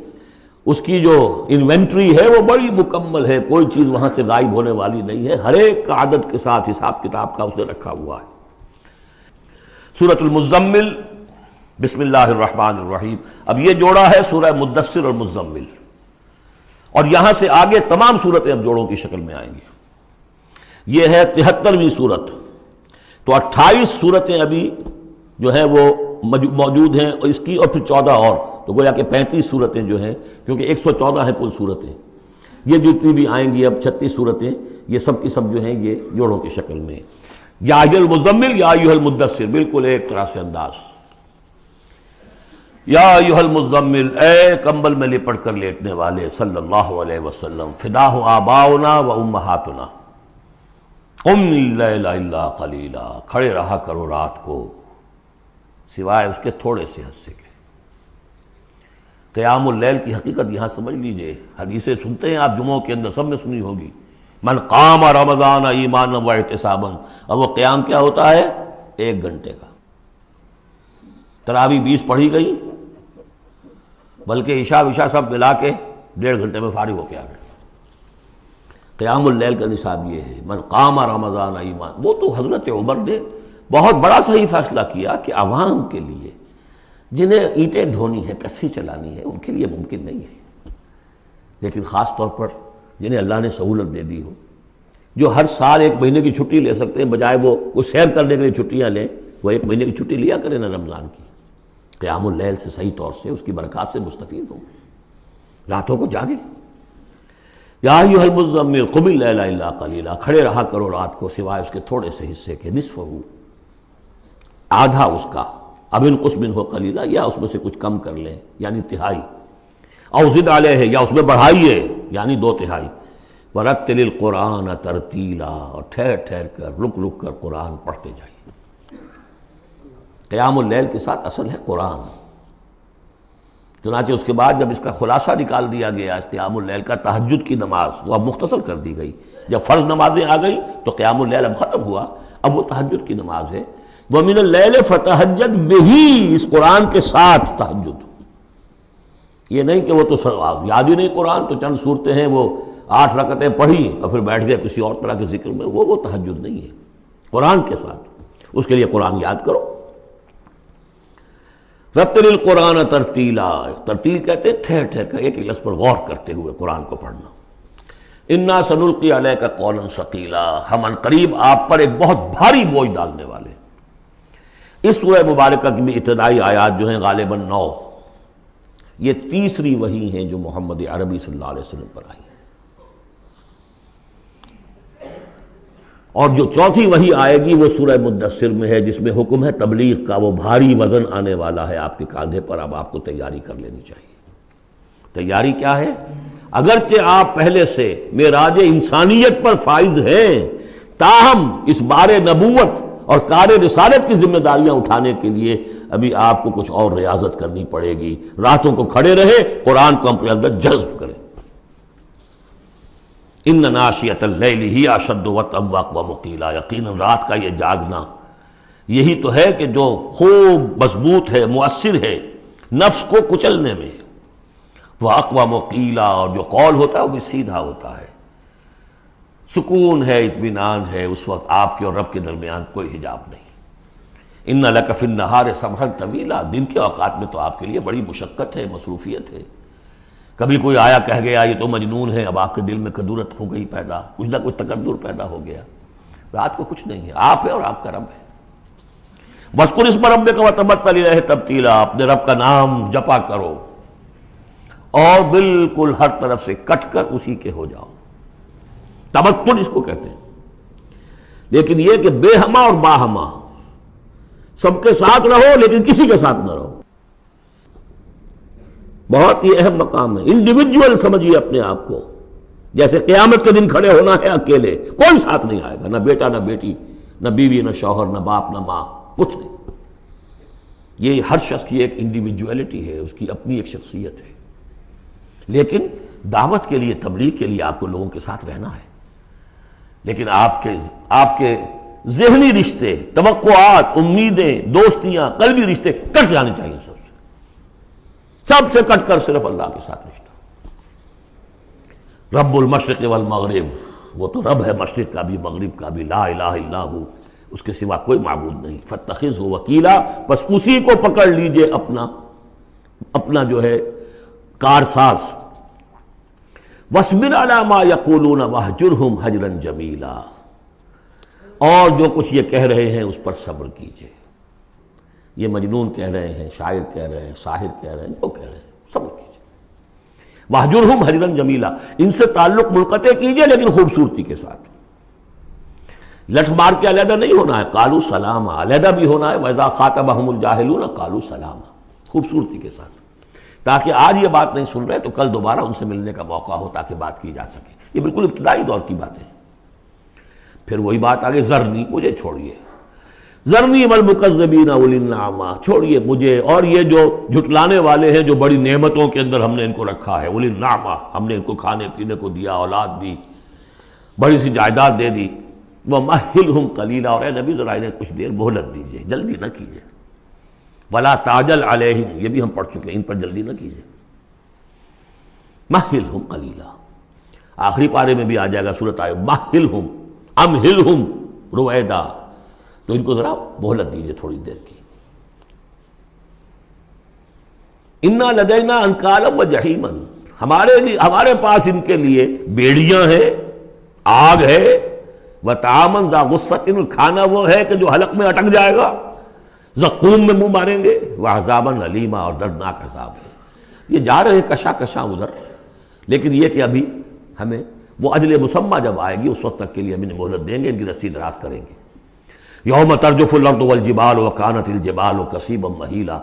اس کی جو انوینٹری ہے وہ بڑی مکمل ہے، کوئی چیز وہاں سے غائب ہونے والی نہیں ہے، ہر ایک کا عدد کے ساتھ حساب کتاب کا اس نے رکھا ہوا ہے۔ سورۃ المزمل، بسم اللہ الرحمن الرحیم۔ اب یہ جوڑا ہے سورہ مدثر اور مزمل، اور یہاں سے آگے تمام صورتیں اب جوڑوں کی شکل میں آئیں گی۔ یہ ہے 73ویں صورت، تو 28 صورتیں ابھی جو ہیں وہ موجود ہیں، اور اس کی اور پھر 14 اور، تو گویا کہ 35 صورتیں جو ہیں، کیونکہ 114 ہیں کل صورتیں، یہ جتنی بھی آئیں گی اب 36 صورتیں، یہ سب کی سب جو ہیں یہ جوڑوں کی شکل میں۔ یا ایھا المزمل یا ایھا المدثر، بالکل ایک طرح سے انداز۔ یا ایھا المزمل، اے کمبل میں لپٹ کر لیٹنے والے، صلی اللہ علیہ وسلم، فداہ آباؤنا و امہاتنا، قم اللیل الا قلیلا، کھڑے رہا کرو رات کو سوائے اس کے تھوڑے سے حصے کے۔ قیام اللیل کی حقیقت یہاں سمجھ لیجئے، حدیثیں سنتے ہیں آپ جمعوں کے اندر، سب نے سنی ہوگی، من قام رمضان ایمانا و احتسابا، اور وہ قیام کیا ہوتا ہے؟ 1 گھنٹے کا۔ تراویح 20 پڑھی گئی، بلکہ عشاء وشاء سب ملا کے 1.5 گھنٹے میں فارغ ہو کے آ گئے۔ قیام اللیل کا نصاب یہ ہے، من قام رمضان ایمان، وہ تو حضرت عمر نے بہت بڑا صحیح فیصلہ کیا کہ عوام کے لیے جنہیں اینٹیں ڈھونی ہے، کسی چلانی ہے، ان کے لیے ممکن نہیں ہے، لیکن خاص طور پر جنہیں اللہ نے سہولت دے دی ہو، جو ہر سال 1 مہینے کی چھٹی لے سکتے ہیں، بجائے وہ کوئی سیر کرنے کے لیے چھٹیاں لیں، وہ 1 مہینے کی چھٹی لیا کریں نا رمضان کی، قیام اللیل سے صحیح طور سے اس کی برکات سے مستفید ہوں، راتوں کو جاگیں۔ یا ایھا المزمل قم اللیل الا قلیلا، کھڑے رہا کرو رات کو سوائے اس کے تھوڑے سے حصے کے، نصفہ، آدھا اس کا، اب انقص منہ قلیلا، یا اس میں سے کچھ کم کر لیں یعنی تہائی، او زد علیہ، یا اس میں بڑھائیے یعنی 2/3، ورتل القرآن ترتیلا، اور ٹھہر ٹھہر کر رک رک کر قرآن پڑھتے جائیے۔ قیام اللیل کے ساتھ اصل ہے قرآن۔ چنانچہ اس کے بعد جب اس کا خلاصہ نکال دیا گیا اس قیام اللیل کا، تہجد کی نماز وہ اب مختصر کر دی گئی، جب فرض نمازیں آ گئی تو قیام اللیل اب ختم ہوا، اب وہ تہجد کی نماز ہے۔ وَمِنَ اللَّيْلِ فَتَہجد بِهِ، اس قرآن کے ساتھ تہجد، یہ نہیں کہ وہ تو یاد ہی نہیں قرآن تو چند صورتیں ہیں وہ 8 رکعتیں پڑھی اور پھر بیٹھ گئے کسی اور طرح کے ذکر میں، وہ تہجد نہیں ہے، قرآن کے ساتھ، اس کے لیے قرآن یاد کرو۔ رتل القرآن ترتیلا، ترتیل کہتے ہیں ٹھہر ٹھہر کر ایک لفظ پر غور کرتے ہوئے قرآن کو پڑھنا۔ انا سنلقی علیک قولا ثقیلا، ہم عنقریب آپ پر ایک بہت بھاری بوجھ ڈالنے والے۔ اس سورہ مبارکہ کی بھی ابتدائی آیات جو ہیں غالباً 9، یہ تیسری وحی ہیں جو محمد عربی صلی اللہ علیہ وسلم پر آئی ہیں، اور جو چوتھی وحی آئے گی وہ سورہ مدثر میں ہے، جس میں حکم ہے تبلیغ کا، وہ بھاری وزن آنے والا ہے آپ کے کاندھے پر، اب آپ کو تیاری کر لینی چاہیے۔ تیاری کیا ہے؟ اگرچہ آپ پہلے سے معراج انسانیت پر فائز ہیں، تاہم اس بار نبوت اور کار رسالت کی ذمہ داریاں اٹھانے کے لیے ابھی آپ کو کچھ اور ریاضت کرنی پڑے گی۔ راتوں کو کھڑے رہے، قرآن کو اپنے اندر جذب کریں۔ ان ناشیۃ اللیل ہی اشد وطئا واقوم قیلا، یقیناً رات کا یہ جاگنا یہی تو ہے کہ جو خوب مضبوط ہے، مؤثر ہے نفس کو کچلنے میں، واقوم قیلا، اور جو قول ہوتا ہے وہ بھی سیدھا ہوتا ہے، سکون ہے، اطمینان ہے، اس وقت آپ کے اور رب کے درمیان کوئی حجاب نہیں۔ ان لک فی النہار سبحا طویلا، دن کے اوقات میں تو آپ کے لیے بڑی مشقت ہے، مصروفیت ہے۔ کبھی کوئی آیا کہہ گیا یہ تو مجنون ہے، اب آپ کے دل میں کدورت ہو گئی پیدا، کچھ نہ کچھ تکدر پیدا ہو گیا۔ رات کو کچھ نہیں ہے، آپ ہے اور آپ کا رب ہے۔ وَاذْكُرِ اسْمَ رَبِّكَ وَتَبَتَّلْ إِلَيْهِ تَبْتِيلًا، اپنے رب کا نام جپا کرو اور بالکل ہر طرف سے کٹ کر اسی کے ہو جاؤ۔ تبتل اس کو کہتے ہیں، لیکن یہ کہ بے ہما اور باہما، سب کے ساتھ رہو لیکن کسی کے ساتھ نہ رہو، بہت ہی اہم مقام ہے۔ انڈیویجول سمجھیے اپنے آپ کو، جیسے قیامت کے دن کھڑے ہونا ہے اکیلے، کوئی ساتھ نہیں آئے گا، نہ بیٹا نہ بیٹی، نہ بیوی نہ شوہر، نہ باپ نہ ماں، کچھ نہیں۔ یہ ہر شخص کی ایک انڈیویجویلٹی ہے، اس کی اپنی ایک شخصیت ہے، لیکن دعوت کے لیے، تبلیغ کے لیے آپ کو لوگوں کے ساتھ رہنا ہے، لیکن آپ کے ذہنی رشتے، توقعات، امیدیں، دوستیاں، قلبی رشتے کٹ جانے چاہیے، سب سے کٹ کر صرف اللہ کے ساتھ رشتہ۔ رب المشرق والمغرب، وہ تو رب ہے مشرق کا بھی مغرب کا بھی، لا الہ الا ہو، اس کے سوا کوئی معبود نہیں۔ فاتخذہ وکیلا، بس اسی کو پکڑ لیجئے اپنا جو ہے کارساز۔ وَاصْبِرْ عَلَىٰ مَا يَقُولُونَ وَاهْجُرْهُمْ هَجْرًا جَمِيلًا، اور جو کچھ یہ کہہ رہے ہیں اس پر صبر کیجئے۔ یہ مجنون کہہ رہے ہیں، شاعر کہہ رہے ہیں، ساحر کہہ رہے ہیں، جو کہہ رہے ہیں صبر کیجئے۔ وَاهْجُرْهُمْ هَجْرًا جَمِيلًا، ان سے تعلق منقطع کیجئے لیکن خوبصورتی کے ساتھ، لٹ مار کے علیحدہ نہیں ہونا ہے، قالوا سلاما، علیحدہ بھی ہونا ہے، وَإِذَا خَاطَبَهُمُ الْجَاهِلُونَ قَالُوا سَلَامًا، خوبصورتی کے ساتھ، تاکہ آج یہ بات نہیں سن رہے تو کل دوبارہ ان سے ملنے کا موقع ہو، تاکہ بات کی جا سکے۔ یہ بالکل ابتدائی دور کی باتیں ہیں۔ پھر وہی بات آگے، ذرنی، مجھے چھوڑیے، ذرنی والمکذبین اولی النعمہ، چھوڑیے مجھے اور یہ جو جھٹلانے والے ہیں، جو بڑی نعمتوں کے اندر ہم نے ان کو رکھا ہے، اولی النعمہ، ہم نے ان کو کھانے پینے کو دیا، اولاد دی، بڑی سی جائیداد دے دی۔ وَمَهِّلْهُمْ قَلِيلًا، اور اے نبی ذرا انہیں کچھ دیر مہلت دیجیے، جلدی نہ کیجیے۔ وَلَا تَعْجَلْ عَلَيْهِمْ، یہ بھی ہم پڑھ چکے ہیں، ان پر جلدی نہ کیجیے۔ مَهِّلْهُمْ قَلِيلًا، آخری پارے میں بھی آ جائے گا سورۃ آئے، مَهِّلْهُمْ أَمْهِلْهُمْ رُوَیدًا، تو ان کو ذرا مہلت دیجیے تھوڑی دیر کی۔ انا لدینا انکالا و جہیما، ہمارے پاس ان کے لیے بیڑیاں ہیں، آگ ہے، وطعاما ذا غصۃ، کھانا وہ ہے کہ جو حلق میں اٹک جائے گا، زقوم میں منہ ماریں گے، وعذابا الیما، اور دردناک عذاب ہے۔ یہ جا رہے ہیں کشا کشا ادھر، لیکن یہ کہ ابھی ہمیں وہ اجل مسمى جب آئے گی اس وقت تک کے لیے ہم انہیں مہلت دیں گے، ان کی رسی دراز کریں گے۔ یوم ترجف الارض والجبال وکانت الجبال کثیبا مہیلا،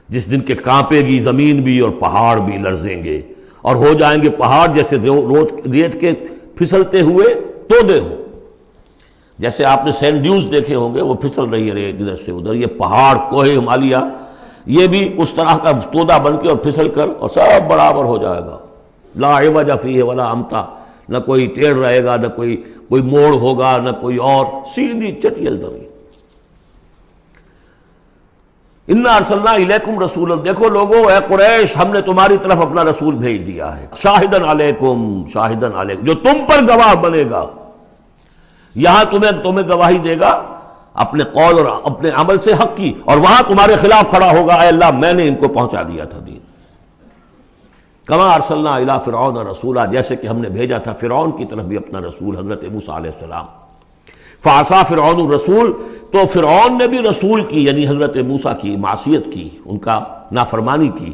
جس دن کے کانپے گی زمین بھی اور پہاڑ بھی لرزیں گے، اور ہو جائیں گے پہاڑ جیسے ریت کے پھسلتے ہوئے تودے ہوں۔ جیسے آپ نے سینڈ ڈیوز دیکھے ہوں گے، وہ پھسل رہی ہے ریت ادھر سے ادھر، یہ پہاڑ کوہ ہمالیہ یہ بھی اس طرح کا تودا بن کے اور پھسل کر اور سب برابر ہو جائے گا۔ لا عوج فیہ ولا امتا، نہ کوئی ٹیڑھ رہے گا، نہ کوئی موڑ ہوگا، نہ کوئی اور، سیدھی چٹیل زمین۔ انا ارسلنا الیکم رسولا، دیکھو لوگو اے قریش، ہم نے تمہاری طرف اپنا رسول بھیج دیا ہے، شاہدن علیکم، شاہدن علیکم، جو تم پر گواہ بنے گا، یہاں تمہیں گواہی دے گا اپنے قول اور اپنے عمل سے حق کی، اور وہاں تمہارے خلاف کھڑا ہوگا، اے اللہ میں نے ان کو پہنچا دیا تھا دین۔ کما ارسلنا الی فرعون رسولا، جیسے کہ ہم نے بھیجا تھا فرعون کی طرف بھی اپنا رسول حضرت موسیٰ علیہ السلام۔ فعصا فرعون الرسول، تو فرعون نے بھی رسول کی یعنی حضرت موسیٰ کی معصیت کی، ان کا نافرمانی کی۔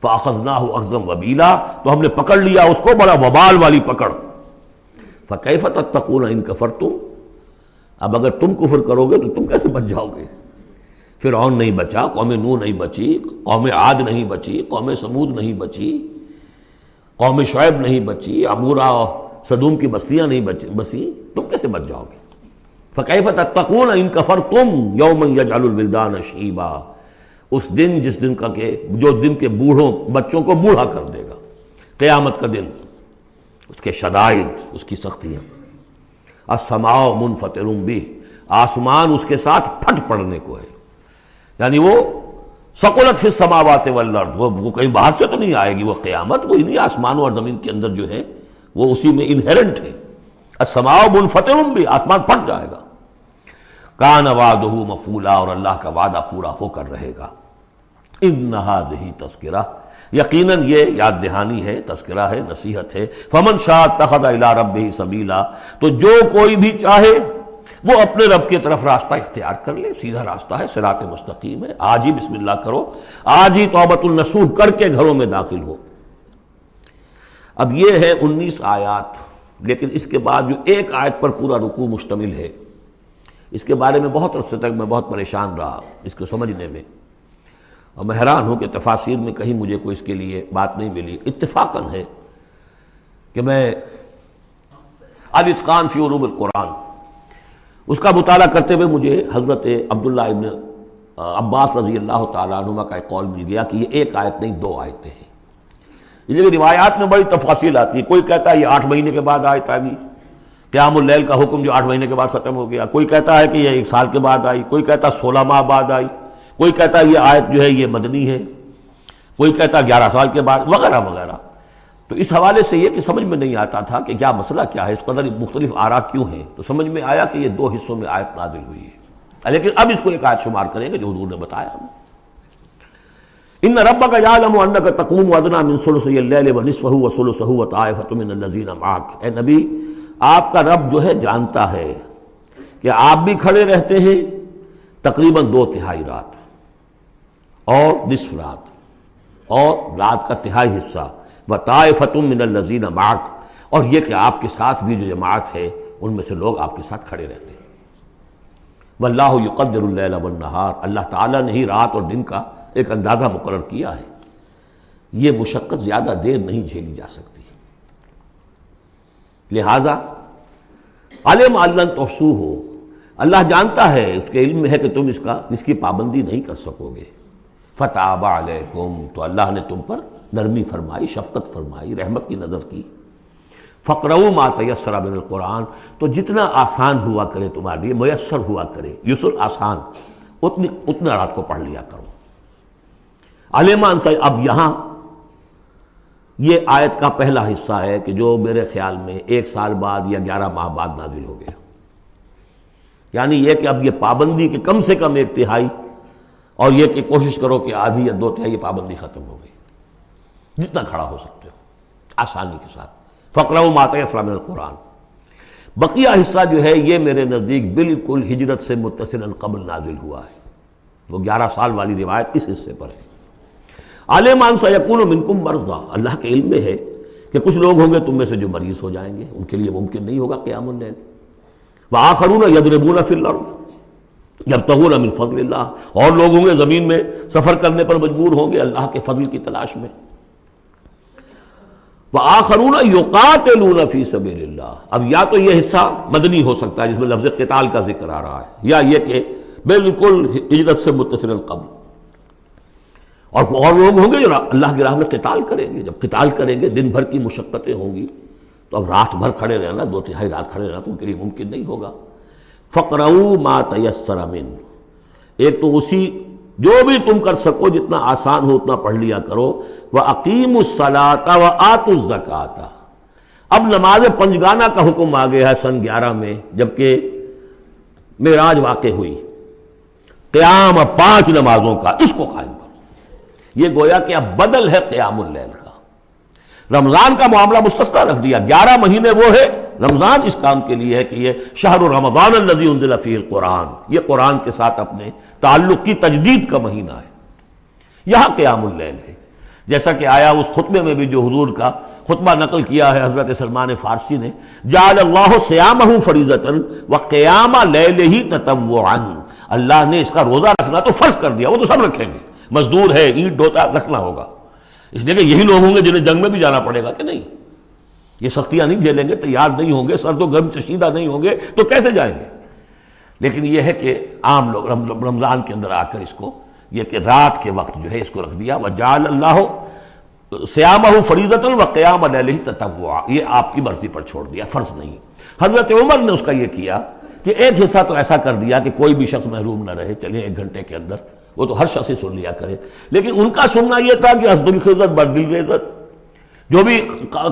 فاخذناہ اخذا وبیلا، تو ہم نے پکڑ لیا اس کو بڑا وبال والی پکڑ۔ فکیف تتقون ان کفرتم، اب اگر تم کفر کرو گے تو تم کیسے بچ جاؤ گے؟ فرعون نہیں بچا، قوم نوح نہیں بچی، قوم عاد نہیں بچی، قوم سمود نہیں بچی، قوم شعیب نہیں بچی، عمورہ اور صدوم کی بستیاں نہیں بسی، تم کیسے بچ جاؤ گے؟ فکیف تتقون ان کفرتم یوما یجعل الولدان شیبا، اس دن جس دن کا کہ جو دن کے بوڑھوں بچوں کو بوڑھا کر دے گا، قیامت کا دن، اس کے شدائد، اس کی سختیاں۔ السماء منفطر بہ، آسمان اس کے ساتھ پھٹ پڑنے کو ہے، یعنی وہ ثقلت فی السماوات والارض، وہ کہیں باہر سے تو نہیں آئے گی، وہ قیامت وہ انہی آسمانوں اور زمین کے اندر جو ہے وہ اسی میں انہیرنٹ ہے۔ السماء منفطر بہ، آسمان پھٹ جائے گا۔ کان وعدہ مفعولا، اور اللہ کا وعدہ پورا ہو کر رہے گا۔ ان ھذہ تذکرہ، یقیناً یہ یاد دہانی ہے، تذکرہ ہے، نصیحت ہے۔ فمن شاء اتخذ الی ربہ سبیلا، تو جو کوئی بھی چاہے وہ اپنے رب کی طرف راستہ اختیار کر لے، سیدھا راستہ ہے، صراط مستقیم ہے۔ آج ہی بسم اللہ کرو، آج ہی توبۃ النصوح کر کے گھروں میں داخل ہو۔ اب یہ ہے 19 آیات، لیکن اس کے بعد جو ایک آیت پر پورا رکوع مشتمل ہے، اس کے بارے میں بہت عرصے تک میں بہت پریشان رہا اس کو سمجھنے میں، اور میں حیران ہوں کہ تفاسیر میں کہیں مجھے کوئی اس کے لیے بات نہیں ملی۔ اتفاقاً ہے کہ میں الاتقان فی علوم القرآن اس کا مطالعہ کرتے ہوئے مجھے حضرت عبداللہ ابن عباس رضی اللہ تعالیٰ عنہما کا ایک قول مل گیا کہ یہ ایک آیت نہیں 2 آیتیں ہیں۔ یہ روایات میں بڑی تفاصیل آتی ہے، کوئی کہتا ہے یہ 8 مہینے کے بعد آیت آ گئی، قیام اللیل کا حکم جو 8 مہینے کے بعد ختم ہو گیا، کوئی کہتا ہے کہ یہ 1 سال کے بعد آئی، کوئی کہتا ہے 16 ماہ بعد آئی، کوئی کہتا ہے یہ آیت جو ہے یہ مدنی ہے، کوئی کہتا ہے 11 سال کے بعد، وغیرہ وغیرہ۔ تو اس حوالے سے یہ کہ سمجھ میں نہیں آتا تھا کہ کیا مسئلہ کیا ہے، اس قدر مختلف آراء کیوں ہیں، تو سمجھ میں آیا کہ یہ 2 حصوں میں آیت نازل ہوئی ہے، لیکن اب اس کو ایک آیت شمار کریں گے جو حضور نے بتایا ہمیں۔ ان ربک یعلم انک تقوم ادنی من ثلثی اللیل ونصفہ وثلثہ وطائفۃ من الذین معک، اے نبی آپ کا رب جو ہے جانتا ہے کہ آپ بھی کھڑے رہتے ہیں تقریباً 2/3 رات اور نصف رات اور رات کا تہائی حصہ، وطائفۃ من الذین معک، اور یہ کہ آپ کے ساتھ بھی جو جماعت ہے ان میں سے لوگ آپ کے ساتھ کھڑے رہتے ہیں۔ واللہ یقدر اللیل والنہار، اللہ تعالیٰ نے ہی رات اور دن کا ایک اندازہ مقرر کیا ہے، یہ مشقت زیادہ دیر نہیں جھیلی جا سکتی، لہذا علم ان لن تحصوہ، اللہ جانتا ہے، اس کے علم میں ہے کہ تم اس کی پابندی نہیں کر سکو گے۔ فتاب علیکم، تو اللہ نے تم پر نرمی فرمائی، شفقت فرمائی، رحمت کی نظر کی۔ فقرؤوا ما تیسر من القرآن، تو جتنا آسان ہوا کرے تمہارے لیے، میسر ہوا کرے، یسر آسان، اتنا رات کو پڑھ لیا کرو۔ علمان سے اب یہاں یہ آیت کا پہلا حصہ ہے کہ جو میرے خیال میں 1 سال بعد یا 11 ماہ بعد نازل ہو گیا، یعنی یہ کہ اب یہ پابندی کہ کم سے کم 1/3 اور یہ کہ کوشش کرو کہ آدھی یا 2/3 پابندی ختم ہو گئی، جتنا کھڑا ہو سکتے ہو آسانی کے ساتھ۔ فقرؤ ما تیسر من القرآن، بقیہ حصہ جو ہے یہ میرے نزدیک بالکل ہجرت سے متصلا قبل نازل ہوا ہے، وہ 11 سال والی روایت اس حصے پر ہے۔ عالم ان سیکون منکم مرضی، اللہ کے علم میں ہے کہ کچھ لوگ ہوں گے تم میں سے جو مریض ہو جائیں گے، ان کے لیے ممکن نہیں ہوگا قیام اللیل۔ وآخرون یضربون فی الارض یبتغون من فضل اللہ، اور لوگ ہوں گے زمین میں سفر کرنے پر مجبور ہوں گے اللہ کے فضل کی تلاش میں۔ وآخرون یقاتلون فی سبیل اللہ، اب یا تو یہ حصہ مدنی ہو سکتا ہے جس میں لفظ قتال کا ذکر آ رہا ہے، یا یہ کہ بالکل ہجرت سے متصل قبل، اور لوگ ہوں گے جو اللہ کی راہ میں قتال کریں گے۔ جب قتال کریں گے دن بھر کی مشقتیں ہوں گی، تو اب رات بھر کھڑے رہنا، 2/3 رات کھڑے رہنا تو ان کے لیے ممکن نہیں ہوگا۔ فقرؤ ما تیسر منہ، ایک تو اسی جو بھی تم کر سکو جتنا آسان ہو اتنا پڑھ لیا کرو۔ وَأَقِیمُوا الصَّلَاةَ وَآتُوا الزَّکَاةَ، اب نماز پنجگانہ کا حکم آ گیا ہے سن 11 میں، جبکہ معراج واقع ہوئی۔ قیام 5 نمازوں کا، اس کو قائم کرو۔ یہ گویا کہ اب بدل ہے قیام اللیل کا۔ رمضان کا معاملہ مستثنیٰ رکھ دیا، 11 مہینے وہ ہے، رمضان اس کام کے لیے ہے کہ یہ شہر رمضان الذی انزل فیہ القرآن، یہ قرآن کے ساتھ اپنے تعلق کی تجدید کا مہینہ ہے۔ یہاں قیام اللیل ہے، جیسا کہ آیا اس خطبے میں بھی جو حضور کا خطبہ نقل کیا ہے حضرت سلمان فارسی نے، جعل اللہ صیامہ فریضۃ وقیام لیلہ تطوعا، اللہ نے اس کا روزہ رکھنا تو فرض کر دیا، وہ تو سب رکھیں گے، مزدور ہے اینٹ ڈھوتا رکھنا ہوگا، اس لیے کہ یہی لوگ ہوں گے جنہیں جنگ میں بھی جانا پڑے گا کہ نہیں، یہ سختیاں نہیں جھیلیں گے، تیار نہیں ہوں گے، سرد و گرم چشیدہ نہیں ہوں گے تو کیسے جائیں گے؟ لیکن یہ ہے کہ عام لوگ رمضان کے اندر آ کر اس کو یہ کہ رات کے وقت جو ہے اس کو رکھ دیا، وجعل اللہ صیامہ فریضۃ وقیام لیلہ تطوعا، یہ آپ کی مرضی پر چھوڑ دیا، فرض نہیں۔ حضرت عمر نے اس کا یہ کیا کہ ایک حصہ تو ایسا کر دیا کہ کوئی بھی شخص محروم نہ رہے، چلیں 1 گھنٹے کے اندر وہ تو ہر شخص ہی سن لیا کرے، لیکن ان کا سننا یہ تھا کہ حسب الخزت بردل عزت، جو بھی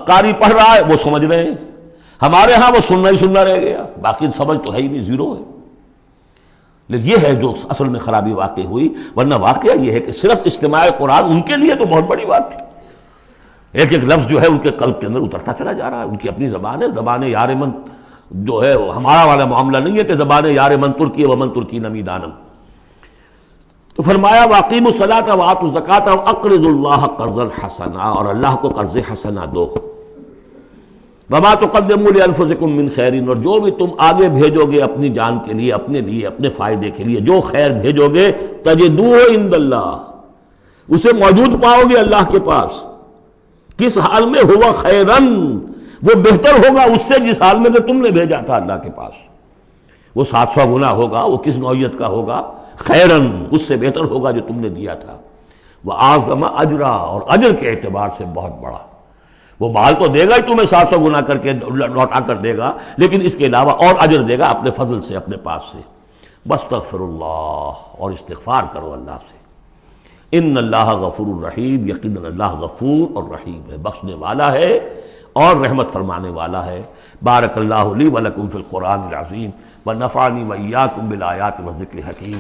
قاری پڑھ رہا ہے وہ سمجھ رہے ہیں، ہمارے ہاں وہ سننا ہی سننا رہ گیا، باقی سمجھ تو ہے ہی نہیں، زیرو ہے۔ لیکن یہ ہے جو اصل میں خرابی واقع ہوئی، ورنہ واقعہ یہ ہے کہ صرف استماع قرآن ان کے لیے تو بہت بڑی بات تھی، ایک ایک لفظ جو ہے ان کے قلب کے اندر اترتا چلا جا رہا ہے، ان کی اپنی زبان ہے، زبان یار من جو ہے ہمارا والا معاملہ نہیں ہے کہ زبان یار من ترکی ومن ترکی نمی دانم۔ تو فرمایا واقیموا الصلاۃ وآتوا الزکاۃ واقرضوا اللہ قرضا حسنا، اور اللہ کو قرض حسنا دو۔ وما تقدموا لانفسکم من خیر، اور جو بھی تم آگے بھیجو گے اپنی جان کے لیے، اپنے فائدے کے لیے جو خیر بھیجو گے، تجدوہ عند اللہ، اسے موجود پاؤ گے اللہ کے پاس۔ کس حال میں؟ ہوا خیرن، وہ بہتر ہوگا اس سے جس حال میں کہ تم نے بھیجا تھا اللہ کے پاس، وہ 700 گنا ہوگا، وہ کس نوعیت کا ہوگا؟ خیرن، اس سے بہتر ہوگا جو تم نے دیا تھا۔ وَأَعْظَمَ أَجْرًا، اور اجر کے اعتبار سے بہت بڑا، وہ مال تو دے گا ہی تمہیں 700 گنا کر کے لوٹا کر دے گا، لیکن اس کے علاوہ اور اجر دے گا اپنے فضل سے، اپنے پاس سے۔ بستغفر اللہ، اور استغفار کرو اللہ سے۔ ان اللہ غفور الرحیم، یقیناً اللہ غفور اور رحیم ہے، بخشنے والا ہے اور رحمت فرمانے والا ہے۔ بارک اللہ لی ولکم فی القرآن العظیم ونفعنی وإیاکم بالآیات والذکر الحکیم۔